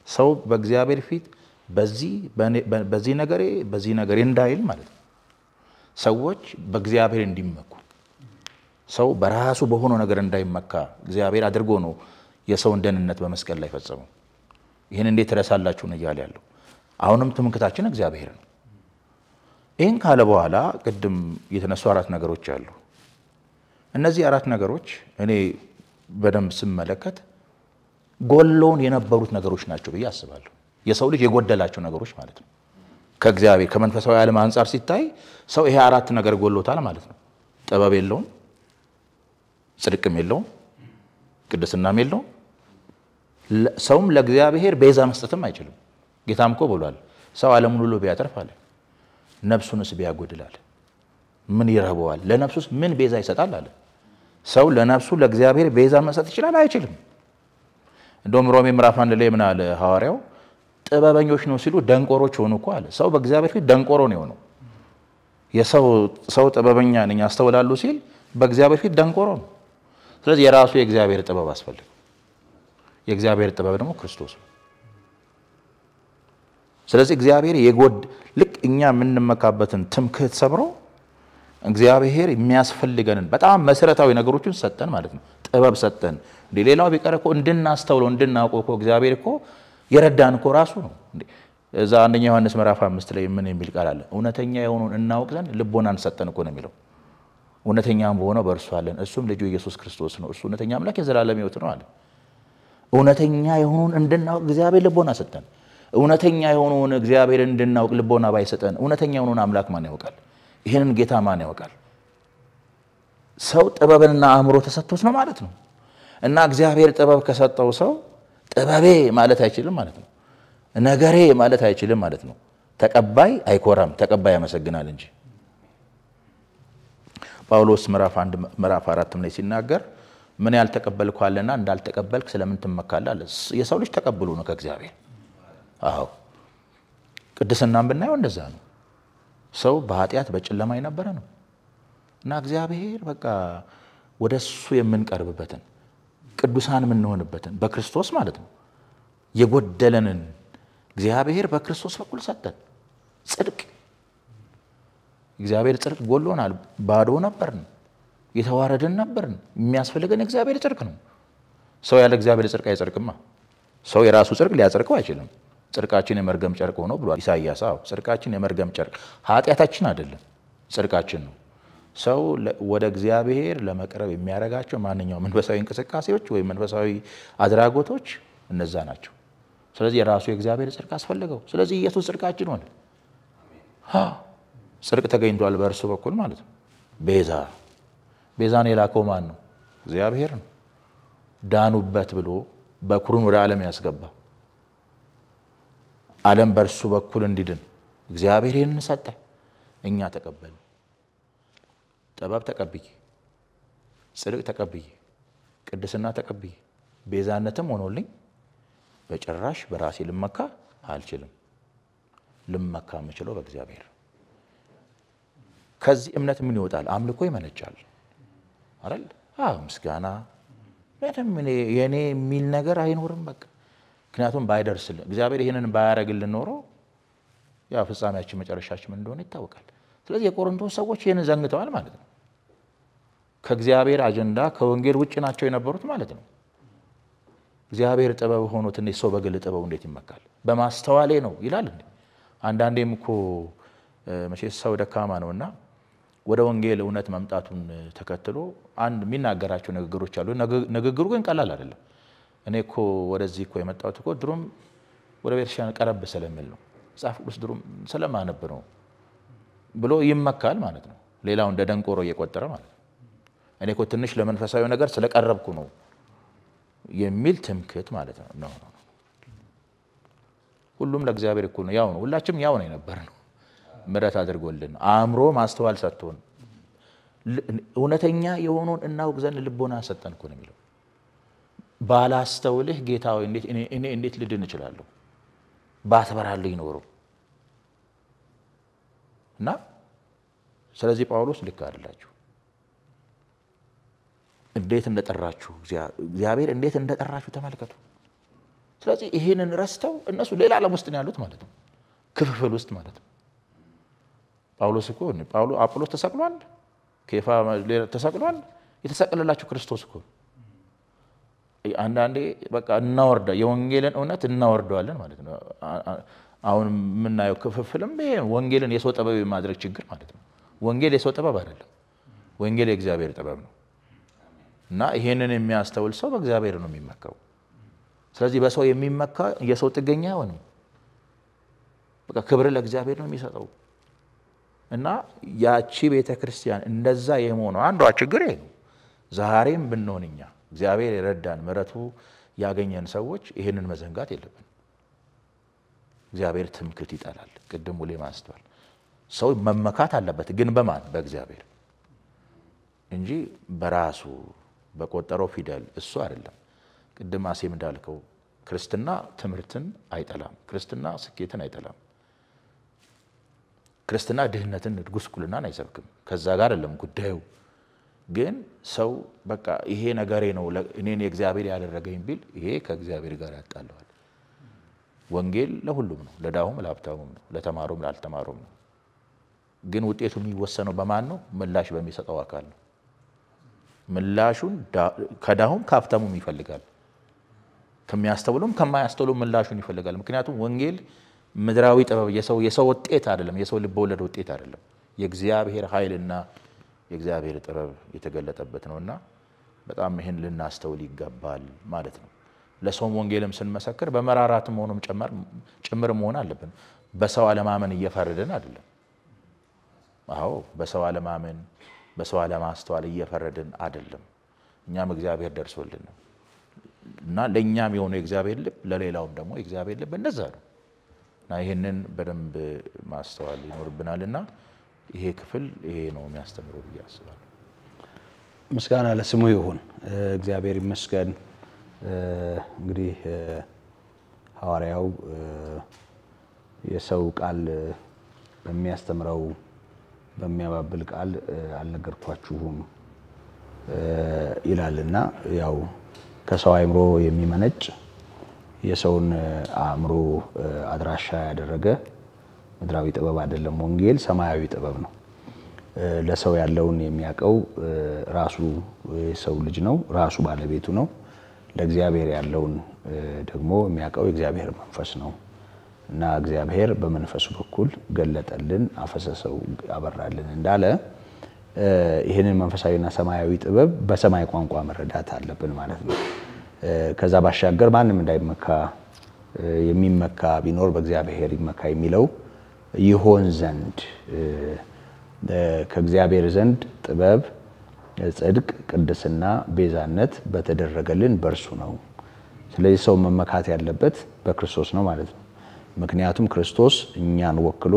ሰው በእግዚአብሔር ፊት በዚህ ነገሬ እንዳይል ማለት ነው። ሰዎች በእግዚአብሔር እንዲመኩ፣ ሰው በራሱ በሆነው ነገር እንዳይመካ እግዚአብሔር አድርጎ ነው የሰውን ደህንነት በመስቀል ላይ ፈጸመው። ይሄን እንዴት ትረሳላችሁ ነው እያለ ያለው። አሁንም ትምክህታችን እግዚአብሔር ነው። ይሄን ካለ በኋላ ቅድም የተነሱ 4 ነገሮች አሉ። እነዚህ 4 ነገሮች እኔ በደንብ ስመለከት ጎሎን የነበሩት ነገሮች ናቸው ብዬ አስባለሁ። የሰው ልጅ የጎደላቸው ነገሮች ማለት ነው። ከእግዚአብሔር ከመንፈሳዊ ዓለም አንፃር ሲታይ ሰው ይሄ 4 ነገር ጎሎታል ማለት ነው። ጥበብ የለውም፣ ጽድቅም የለውም፣ ቅድስናም የለውም። ሰውም ለእግዚአብሔር ቤዛ መስጠትም አይችልም። ጌታም እኮ ብሏል፣ ሰው ዓለሙን ሁሉ ቢያተርፍ አለ ነፍሱንስ ቢያጎድል አለ ምን ይረበዋል? ለነፍሱስ ምን ቤዛ ይሰጣል አለ። ሰው ለነፍሱ ለእግዚአብሔር ቤዛ መስጠት ይችላል? አይችልም። እንደውም ሮሜ ምዕራፍ 1 ላይ ምን አለ ሐዋርያው? ጥበበኞች ነው ሲሉ ደንቆሮች ሆኑ እኮ አለ። ሰው በእግዚአብሔር ፊት ደንቆሮ ነው የሆነው። ሰው ጥበበኛ ነኝ አስተውላለሁ ሲል በእግዚአብሔር ፊት ደንቆሮ ነው። ስለዚህ የራሱ የእግዚአብሔር ጥበብ አስፈልግ። የእግዚአብሔር ጥበብ ደግሞ ክርስቶስ ነው። ስለዚህ እግዚአብሔር ልክ እኛ የምንመካበትን ትምክህት ሰብሮ እግዚአብሔር የሚያስፈልገንን በጣም መሰረታዊ ነገሮችን ሰጠን ማለት ነው። ጥበብ ሰጠን። ሌላው ቢቀር እኮ እንድናስተውለው እንድናውቀው እኮ እግዚአብሔር እኮ የረዳን እኮ ራሱ ነው። እዛ አንደኛ ዮሐንስ ምዕራፍ 5 ላይ ምን የሚል ቃል አለ? እውነተኛ የሆነውን እናውቅ ዘንድ ልቦናን ሰጠን እኮ ነው የሚለው። እውነተኛም በሆነው በእርሱ አለን፣ እሱም ልጁ ኢየሱስ ክርስቶስ ነው። እርሱ እውነተኛ አምላክ የዘላለም ሕይወት ነው አለ። እውነተኛ የሆነውን እንድናውቅ እግዚአብሔር ልቦና ሰጠን። እውነተኛ የሆነውን እግዚአብሔር እንድናውቅ ልቦና ባይሰጠን እውነተኛ የሆነውን አምላክ ማን ያውቃል? ይሄንን ጌታ ማን ያውቃል? ሰው ጥበብንና አእምሮ ተሰጥቶት ነው ማለት ነው። እና እግዚአብሔር ጥበብ ከሰጠው ሰው ጥበቤ ማለት አይችልም ማለት ነው። ነገሬ ማለት አይችልም ማለት ነው። ተቀባይ አይኮራም፣ ተቀባይ ያመሰግናል እንጂ። ጳውሎስ ምዕራፍ 1 ምዕራፍ 4 ላይ ሲናገር ምን ያልተቀበልኳልና እንዳልተቀበልክ ስለምን ትመካለህ አለ። የሰው ልጅ ተቀብሎ ነው ከእግዚአብሔር። አዎ ቅድስናም ብናየው እንደዛ ነው። ሰው በኃጢአት በጨለማ የነበረ ነው እና እግዚአብሔር በቃ ወደሱ የምንቀርብበትን ቅዱሳን የምንሆንበትን በክርስቶስ ማለት ነው የጎደለንን እግዚአብሔር በክርስቶስ በኩል ሰጠን። ጽድቅ እግዚአብሔር ጽድቅ ጎሎናል። ባዶ ነበርን፣ የተዋረድን ነበርን። የሚያስፈልገን እግዚአብሔር ጽድቅ ነው። ሰው ያለ እግዚአብሔር ጽድቅ አይጸድቅማ። ሰው የራሱ ጽድቅ ሊያጸድቀው አይችልም። ጽድቃችን የመርገም ጨርቅ ሆኖ ብሏል ኢሳይያስ። ጽድቃችን የመርገም ጨርቅ፣ ኃጢአታችን አይደለም ጽድቃችን ነው። ሰው ወደ እግዚአብሔር ለመቅረብ የሚያደርጋቸው ማንኛውም መንፈሳዊ እንቅስቃሴዎች ወይም መንፈሳዊ አድራጎቶች እነዛ ናቸው። ስለዚህ የራሱ የእግዚአብሔር ጽድቅ አስፈልገው። ስለዚህ ኢየሱስ ጽድቃችን ሆነ። ጽድቅ ተገኝቷል በእርሱ በኩል ማለት ነው። ቤዛን የላከው ማን ነው? እግዚአብሔር ነው። ዳኑበት ብሎ በኩሩን ወደ ዓለም ያስገባ ዓለም በእርሱ በኩል እንዲድን እግዚአብሔር ይህንን ሰጠ። እኛ ተቀበል። ጥበብ ተቀብዬ፣ ጽድቅ ተቀብዬ፣ ቅድስና ተቀብዬ፣ ቤዛነትም ሆኖልኝ በጭራሽ በራሴ ልመካ አልችልም። ልመካ የምችለው በእግዚአብሔር። ከዚህ እምነት ምን ይወጣል? አምልኮ ይመነጫል አይደል? ምስጋና ምንም የኔ የሚል ነገር አይኖርም። በቃ ምክንያቱም ባይደርስልን እግዚአብሔር ይሄንን ባያረግልን ኖሮ ያ ፍጻሜያችን መጨረሻችን ምን እንደሆነ ይታወቃል። ስለዚህ የቆሮንቶስ ሰዎች ይሄንን ዘንግተዋል ማለት ነው። ከእግዚአብሔር አጀንዳ ከወንጌል ውጭ ናቸው የነበሩት ማለት ነው። እግዚአብሔር ጥበብ ሆኖ ትንሽ ሰው በግል ጥበቡ እንዴት ይመካል? በማስተዋሌ ነው ይላል እንዴ? አንዳንዴም እኮ መቼስ ሰው ደካማ ነውና ወደ ወንጌል እውነት መምጣቱን ተከትሎ አንድ የሚናገራቸው ንግግሮች አሉ። ንግግሩ ግን ቀላል አይደለም። እኔ እኮ ወደዚህ እኮ የመጣሁት እኮ ድሮም ወደ ቤተክርስቲያን ቀረብ ስለምል ነው፣ መጽሐፍ ቅዱስ ድሮም ስለማነብ ነው ብሎ ይመካል ማለት ነው። ሌላው እንደ ደንቆሮ እየቆጠረ ማለት ነው። እኔ እኮ ትንሽ ለመንፈሳዊ ነገር ስለቀረብኩ ነው የሚል ትምክህት ማለት ነው። ሁሉም ለእግዚአብሔር እኮ ነው፣ ያው ነው። ሁላችንም ያው ነው የነበርነው። ምሕረት አድርጎልን አእምሮ ማስተዋል ሰጥቶን እውነተኛ የሆነውን እናውቅ ዘንድ ልቦና ሰጠን እኮ ነው የሚለው። ባላስተውልህ ጌታ ሆይ እንዴት ልድን እችላለሁ? ባትበራልኝ ኖሮ እና ስለዚህ ጳውሎስ ልክ አይደላችሁ። እንዴት እንደጠራችሁ እግዚአብሔር እንዴት እንደጠራችሁ ተመልከቱ። ስለዚህ ይሄንን ረስተው እነሱ ሌላ ዓለም ውስጥ ነው ያሉት ማለት ነው፣ ክፍፍል ውስጥ ማለት ነው። ጳውሎስ እኮ አጵሎስ ተሰቅሏል፣ ኬፋ ተሰቅሏል። የተሰቀለላችሁ ክርስቶስ እኮ። አንዳንዴ በቃ የወንጌልን እውነት እናወርደዋለን ማለት ነው። አሁን የምናየው ክፍፍልም ይሄ ወንጌልን የሰው ጥበብ የማድረግ ችግር ማለት ነው። ወንጌል የሰው ጥበብ አይደለም፣ ወንጌል የእግዚአብሔር ጥበብ ነው። እና ይሄንን የሚያስተውል ሰው በእግዚአብሔር ነው የሚመካው። ስለዚህ በሰው የሚመካ የሰው ጥገኛ አይሆንም። በቃ ክብር ለእግዚአብሔር ነው የሚሰጠው። እና ያቺ ቤተክርስቲያን እንደዛ የሆነው አንዷ ችግር ይሄ ነው። ዛሬም ብንሆን እኛ እግዚአብሔር የረዳን ምሕረቱ ያገኘን ሰዎች ይሄንን መዘንጋት የለብን። እግዚአብሔር ትምክህት ይጠላል። ቅድም ሙሌ ማስተዋል ሰው መመካት አለበት፣ ግን በማን? በእግዚአብሔር እንጂ በራሱ በቆጠረው ፊደል እሱ አይደለም። ቅድም አሴም እንዳልከው ክርስትና ትምህርትን አይጠላም፣ ክርስትና ስኬትን አይጠላም፣ ክርስትና ድህነትን ጉስቁልናን አይሰብክም። ከዛ ጋር አይደለም ጉዳዩ። ግን ሰው በቃ ይሄ ነገሬ ነው እኔን የእግዚአብሔር ያደረገኝ ቢል ይሄ ከእግዚአብሔር ጋር ያጣለዋል። ወንጌል ለሁሉም ነው፣ ለዳሁም ለሀብታሙም ነው፣ ለተማሩም ላልተማሩም ነው። ግን ውጤቱ የሚወሰነው በማን ነው? ምላሽ በሚሰጠው አካል ነው። ምላሹን ከዳሁም ከሀብታሙም ይፈልጋል፣ ከሚያስተውሉም ከማያስተውሉም ምላሹን ይፈልጋል። ምክንያቱም ወንጌል ምድራዊ ጥበብ የሰው ውጤት አይደለም፣ የሰው ልብ ወለድ ውጤት አይደለም። የእግዚአብሔር ኃይልና የእግዚአብሔር ጥበብ የተገለጠበት ነውና በጣም ይሄን ልናስተውል ይገባል ማለት ነው። ለሰውም ወንጌልም ስንመሰክር በመራራትም ሆኖም ጭምር መሆን አለብን። በሰው አለማመን እየፈረድን አይደለም። አዎ በሰው አለማመን በሰው አለማስተዋል እየፈረድን አይደለም። እኛም እግዚአብሔር ደርሶልን ነው እና ለኛም የሆነ የእግዚአብሔር ልብ ለሌላውም ደግሞ የእግዚአብሔር ልብ እንደዛ ነው። እና ይሄንን በደንብ ማስተዋል ይኖርብናልና ይሄ ክፍል ይሄ ነው የሚያስተምረው ብዬ አስባለሁ። ምስጋና ለስሙ ይሁን፣ እግዚአብሔር ይመስገን። እንግዲህ ሐዋርያው የሰው ቃል በሚያስተምረው በሚያባብል ቃል አልነገርኳችሁም ይላልና ያው ከሰው አእምሮ የሚመነጭ የሰውን አእምሮ አድራሻ ያደረገ ምድራዊ ጥበብ አይደለም። ወንጌል ሰማያዊ ጥበብ ነው። ለሰው ያለውን የሚያቀው ራሱ የሰው ልጅ ነው፣ ራሱ ባለቤቱ ነው። ለእግዚአብሔር ያለውን ደግሞ የሚያቀው የእግዚአብሔር መንፈስ ነው እና እግዚአብሔር በመንፈሱ በኩል ገለጠልን፣ አፈሰሰው፣ አበራልን እንዳለ ይህንን መንፈሳዊና ሰማያዊ ጥበብ በሰማይ ቋንቋ መረዳት አለብን ማለት ነው። ከዛ ባሻገር ማንም እንዳይመካ የሚመካ ቢኖር በእግዚአብሔር ይመካ የሚለው ይሆን ዘንድ ከእግዚአብሔር ዘንድ ጥበብ፣ ጽድቅ፣ ቅድስና፣ ቤዛነት በተደረገልን በእርሱ ነው። ስለዚህ ሰው መመካት ያለበት በክርስቶስ ነው ማለት ነው። ምክንያቱም ክርስቶስ እኛን ወክሎ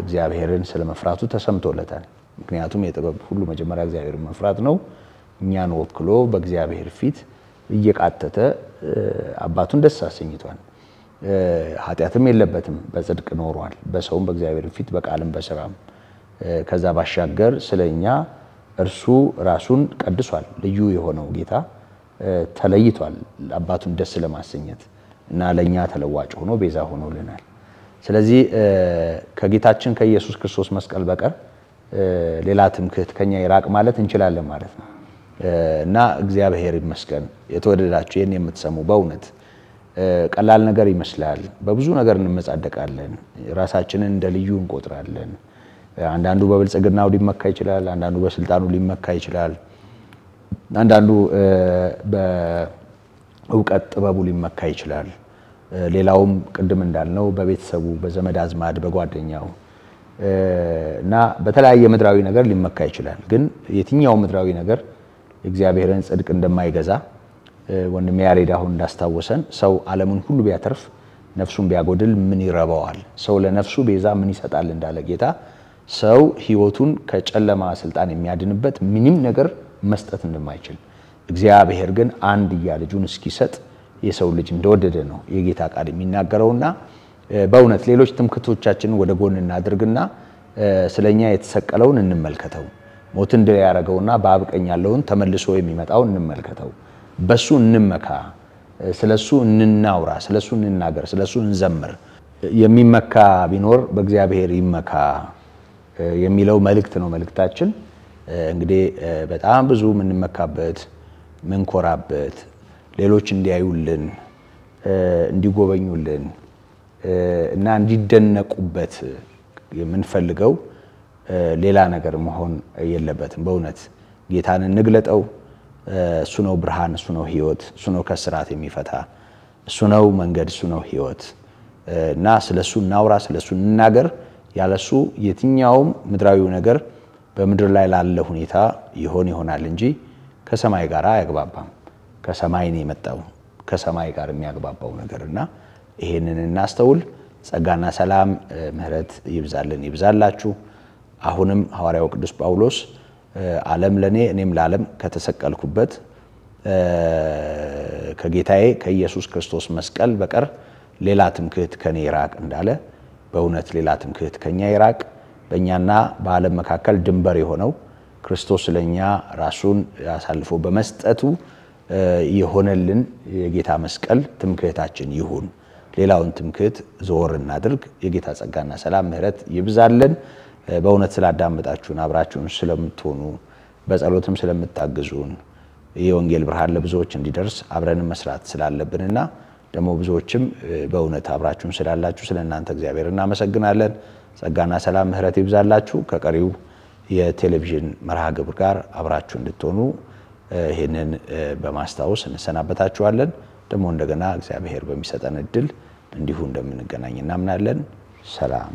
እግዚአብሔርን ስለመፍራቱ ተሰምቶለታል። ምክንያቱም የጥበብ ሁሉ መጀመሪያ እግዚአብሔርን መፍራት ነው። እኛን ወክሎ በእግዚአብሔር ፊት እየቃተተ አባቱን ደስ አሰኝቷል። ኃጢአትም የለበትም፣ በጽድቅ ኖሯል፣ በሰውም በእግዚአብሔር ፊት በቃልም በስራም። ከዛ ባሻገር ስለኛ እርሱ ራሱን ቀድሷል። ልዩ የሆነው ጌታ ተለይቷል አባቱን ደስ ለማሰኘት እና ለኛ ተለዋጭ ሆኖ ቤዛ ሆኖልናል። ስለዚህ ከጌታችን ከኢየሱስ ክርስቶስ መስቀል በቀር ሌላ ትምክህት ከኛ ይራቅ ማለት እንችላለን ማለት ነው። እና እግዚአብሔር ይመስገን። የተወደዳችሁ ይህን የምትሰሙ በእውነት ቀላል ነገር ይመስላል። በብዙ ነገር እንመጻደቃለን፣ ራሳችንን እንደ ልዩ እንቆጥራለን። አንዳንዱ በብልጽግናው ሊመካ ይችላል፣ አንዳንዱ በስልጣኑ ሊመካ ይችላል፣ አንዳንዱ በእውቀት ጥበቡ ሊመካ ይችላል። ሌላውም ቅድም እንዳልነው በቤተሰቡ፣ በዘመድ አዝማድ፣ በጓደኛው እና በተለያየ ምድራዊ ነገር ሊመካ ይችላል። ግን የትኛው ምድራዊ ነገር እግዚአብሔርን ጽድቅ እንደማይገዛ ወንድሜ ያሬድ አሁን እንዳስታወሰን ሰው ዓለምን ሁሉ ቢያተርፍ ነፍሱን ቢያጎድል ምን ይረባዋል? ሰው ለነፍሱ ቤዛ ምን ይሰጣል እንዳለ ጌታ ሰው ሕይወቱን ከጨለማ ስልጣን የሚያድንበት ምንም ነገር መስጠት እንደማይችል እግዚአብሔር ግን አንድያ ልጁን እስኪሰጥ የሰው ልጅ እንደወደደ ነው የጌታ ቃል የሚናገረውና በእውነት ሌሎች ትምክህቶቻችንን ወደ ጎን እናድርግና ስለኛ የተሰቀለውን እንመልከተው። ሞትን ድል ያደረገውና በአብ ቀኝ ያለውን ተመልሶ የሚመጣውን እንመልከተው። በሱ እንመካ፣ ስለሱ እንናውራ፣ ስለሱ እንናገር፣ ስለሱ እንዘምር። የሚመካ ቢኖር በእግዚአብሔር ይመካ የሚለው መልእክት ነው መልእክታችን። እንግዲህ በጣም ብዙ የምንመካበት ምንኮራበት ሌሎች እንዲያዩልን እንዲጎበኙልን እና እንዲደነቁበት የምንፈልገው ሌላ ነገር መሆን የለበትም። በእውነት ጌታን እንግለጠው። እሱ ነው ብርሃን፣ እሱ ነው ሕይወት፣ እሱ ነው ከስራት የሚፈታ፣ እሱ ነው መንገድ፣ እሱ ነው ሕይወት እና ስለሱ እናውራ፣ ስለሱ እንናገር። ያለሱ የትኛውም ምድራዊው ነገር በምድር ላይ ላለ ሁኔታ ይሆናል እንጂ ከሰማይ ጋር አያግባባም። ከሰማይ ነው የመጣው ከሰማይ ጋር የሚያግባባው ነገርና ይሄንን እናስተውል። ጸጋና ሰላም ምሕረት ይብዛልን ይብዛላችሁ። አሁንም ሐዋርያው ቅዱስ ጳውሎስ ዓለም ለኔ እኔም ለዓለም ከተሰቀልኩበት ከጌታዬ ከኢየሱስ ክርስቶስ መስቀል በቀር ሌላ ትምክህት ከኔ ይራቅ እንዳለ በእውነት ሌላ ትምክህት ከኛ ይራቅ። በእኛና በዓለም መካከል ድንበር የሆነው ክርስቶስ ለኛ ራሱን አሳልፎ በመስጠቱ የሆነልን የጌታ መስቀል ትምክህታችን ይሁን። ሌላውን ትምክህት ዘወር እናድርግ። የጌታ ጸጋና ሰላም ምሕረት ይብዛልን። በእውነት ስላዳመጣችሁን አብራችሁን ስለምትሆኑ በጸሎትም ስለምታግዙን የወንጌል ብርሃን ለብዙዎች እንዲደርስ አብረን መስራት ስላለብንና ደግሞ ብዙዎችም በእውነት አብራችሁን ስላላችሁ ስለእናንተ እግዚአብሔር እናመሰግናለን። ጸጋና ሰላም ምሕረት ይብዛላችሁ። ከቀሪው የቴሌቪዥን መርሃ ግብር ጋር አብራችሁ እንድትሆኑ ይሄንን በማስታወስ እንሰናበታችኋለን። ደግሞ እንደገና እግዚአብሔር በሚሰጠን እድል እንዲሁ እንደምንገናኝ እናምናለን። ሰላም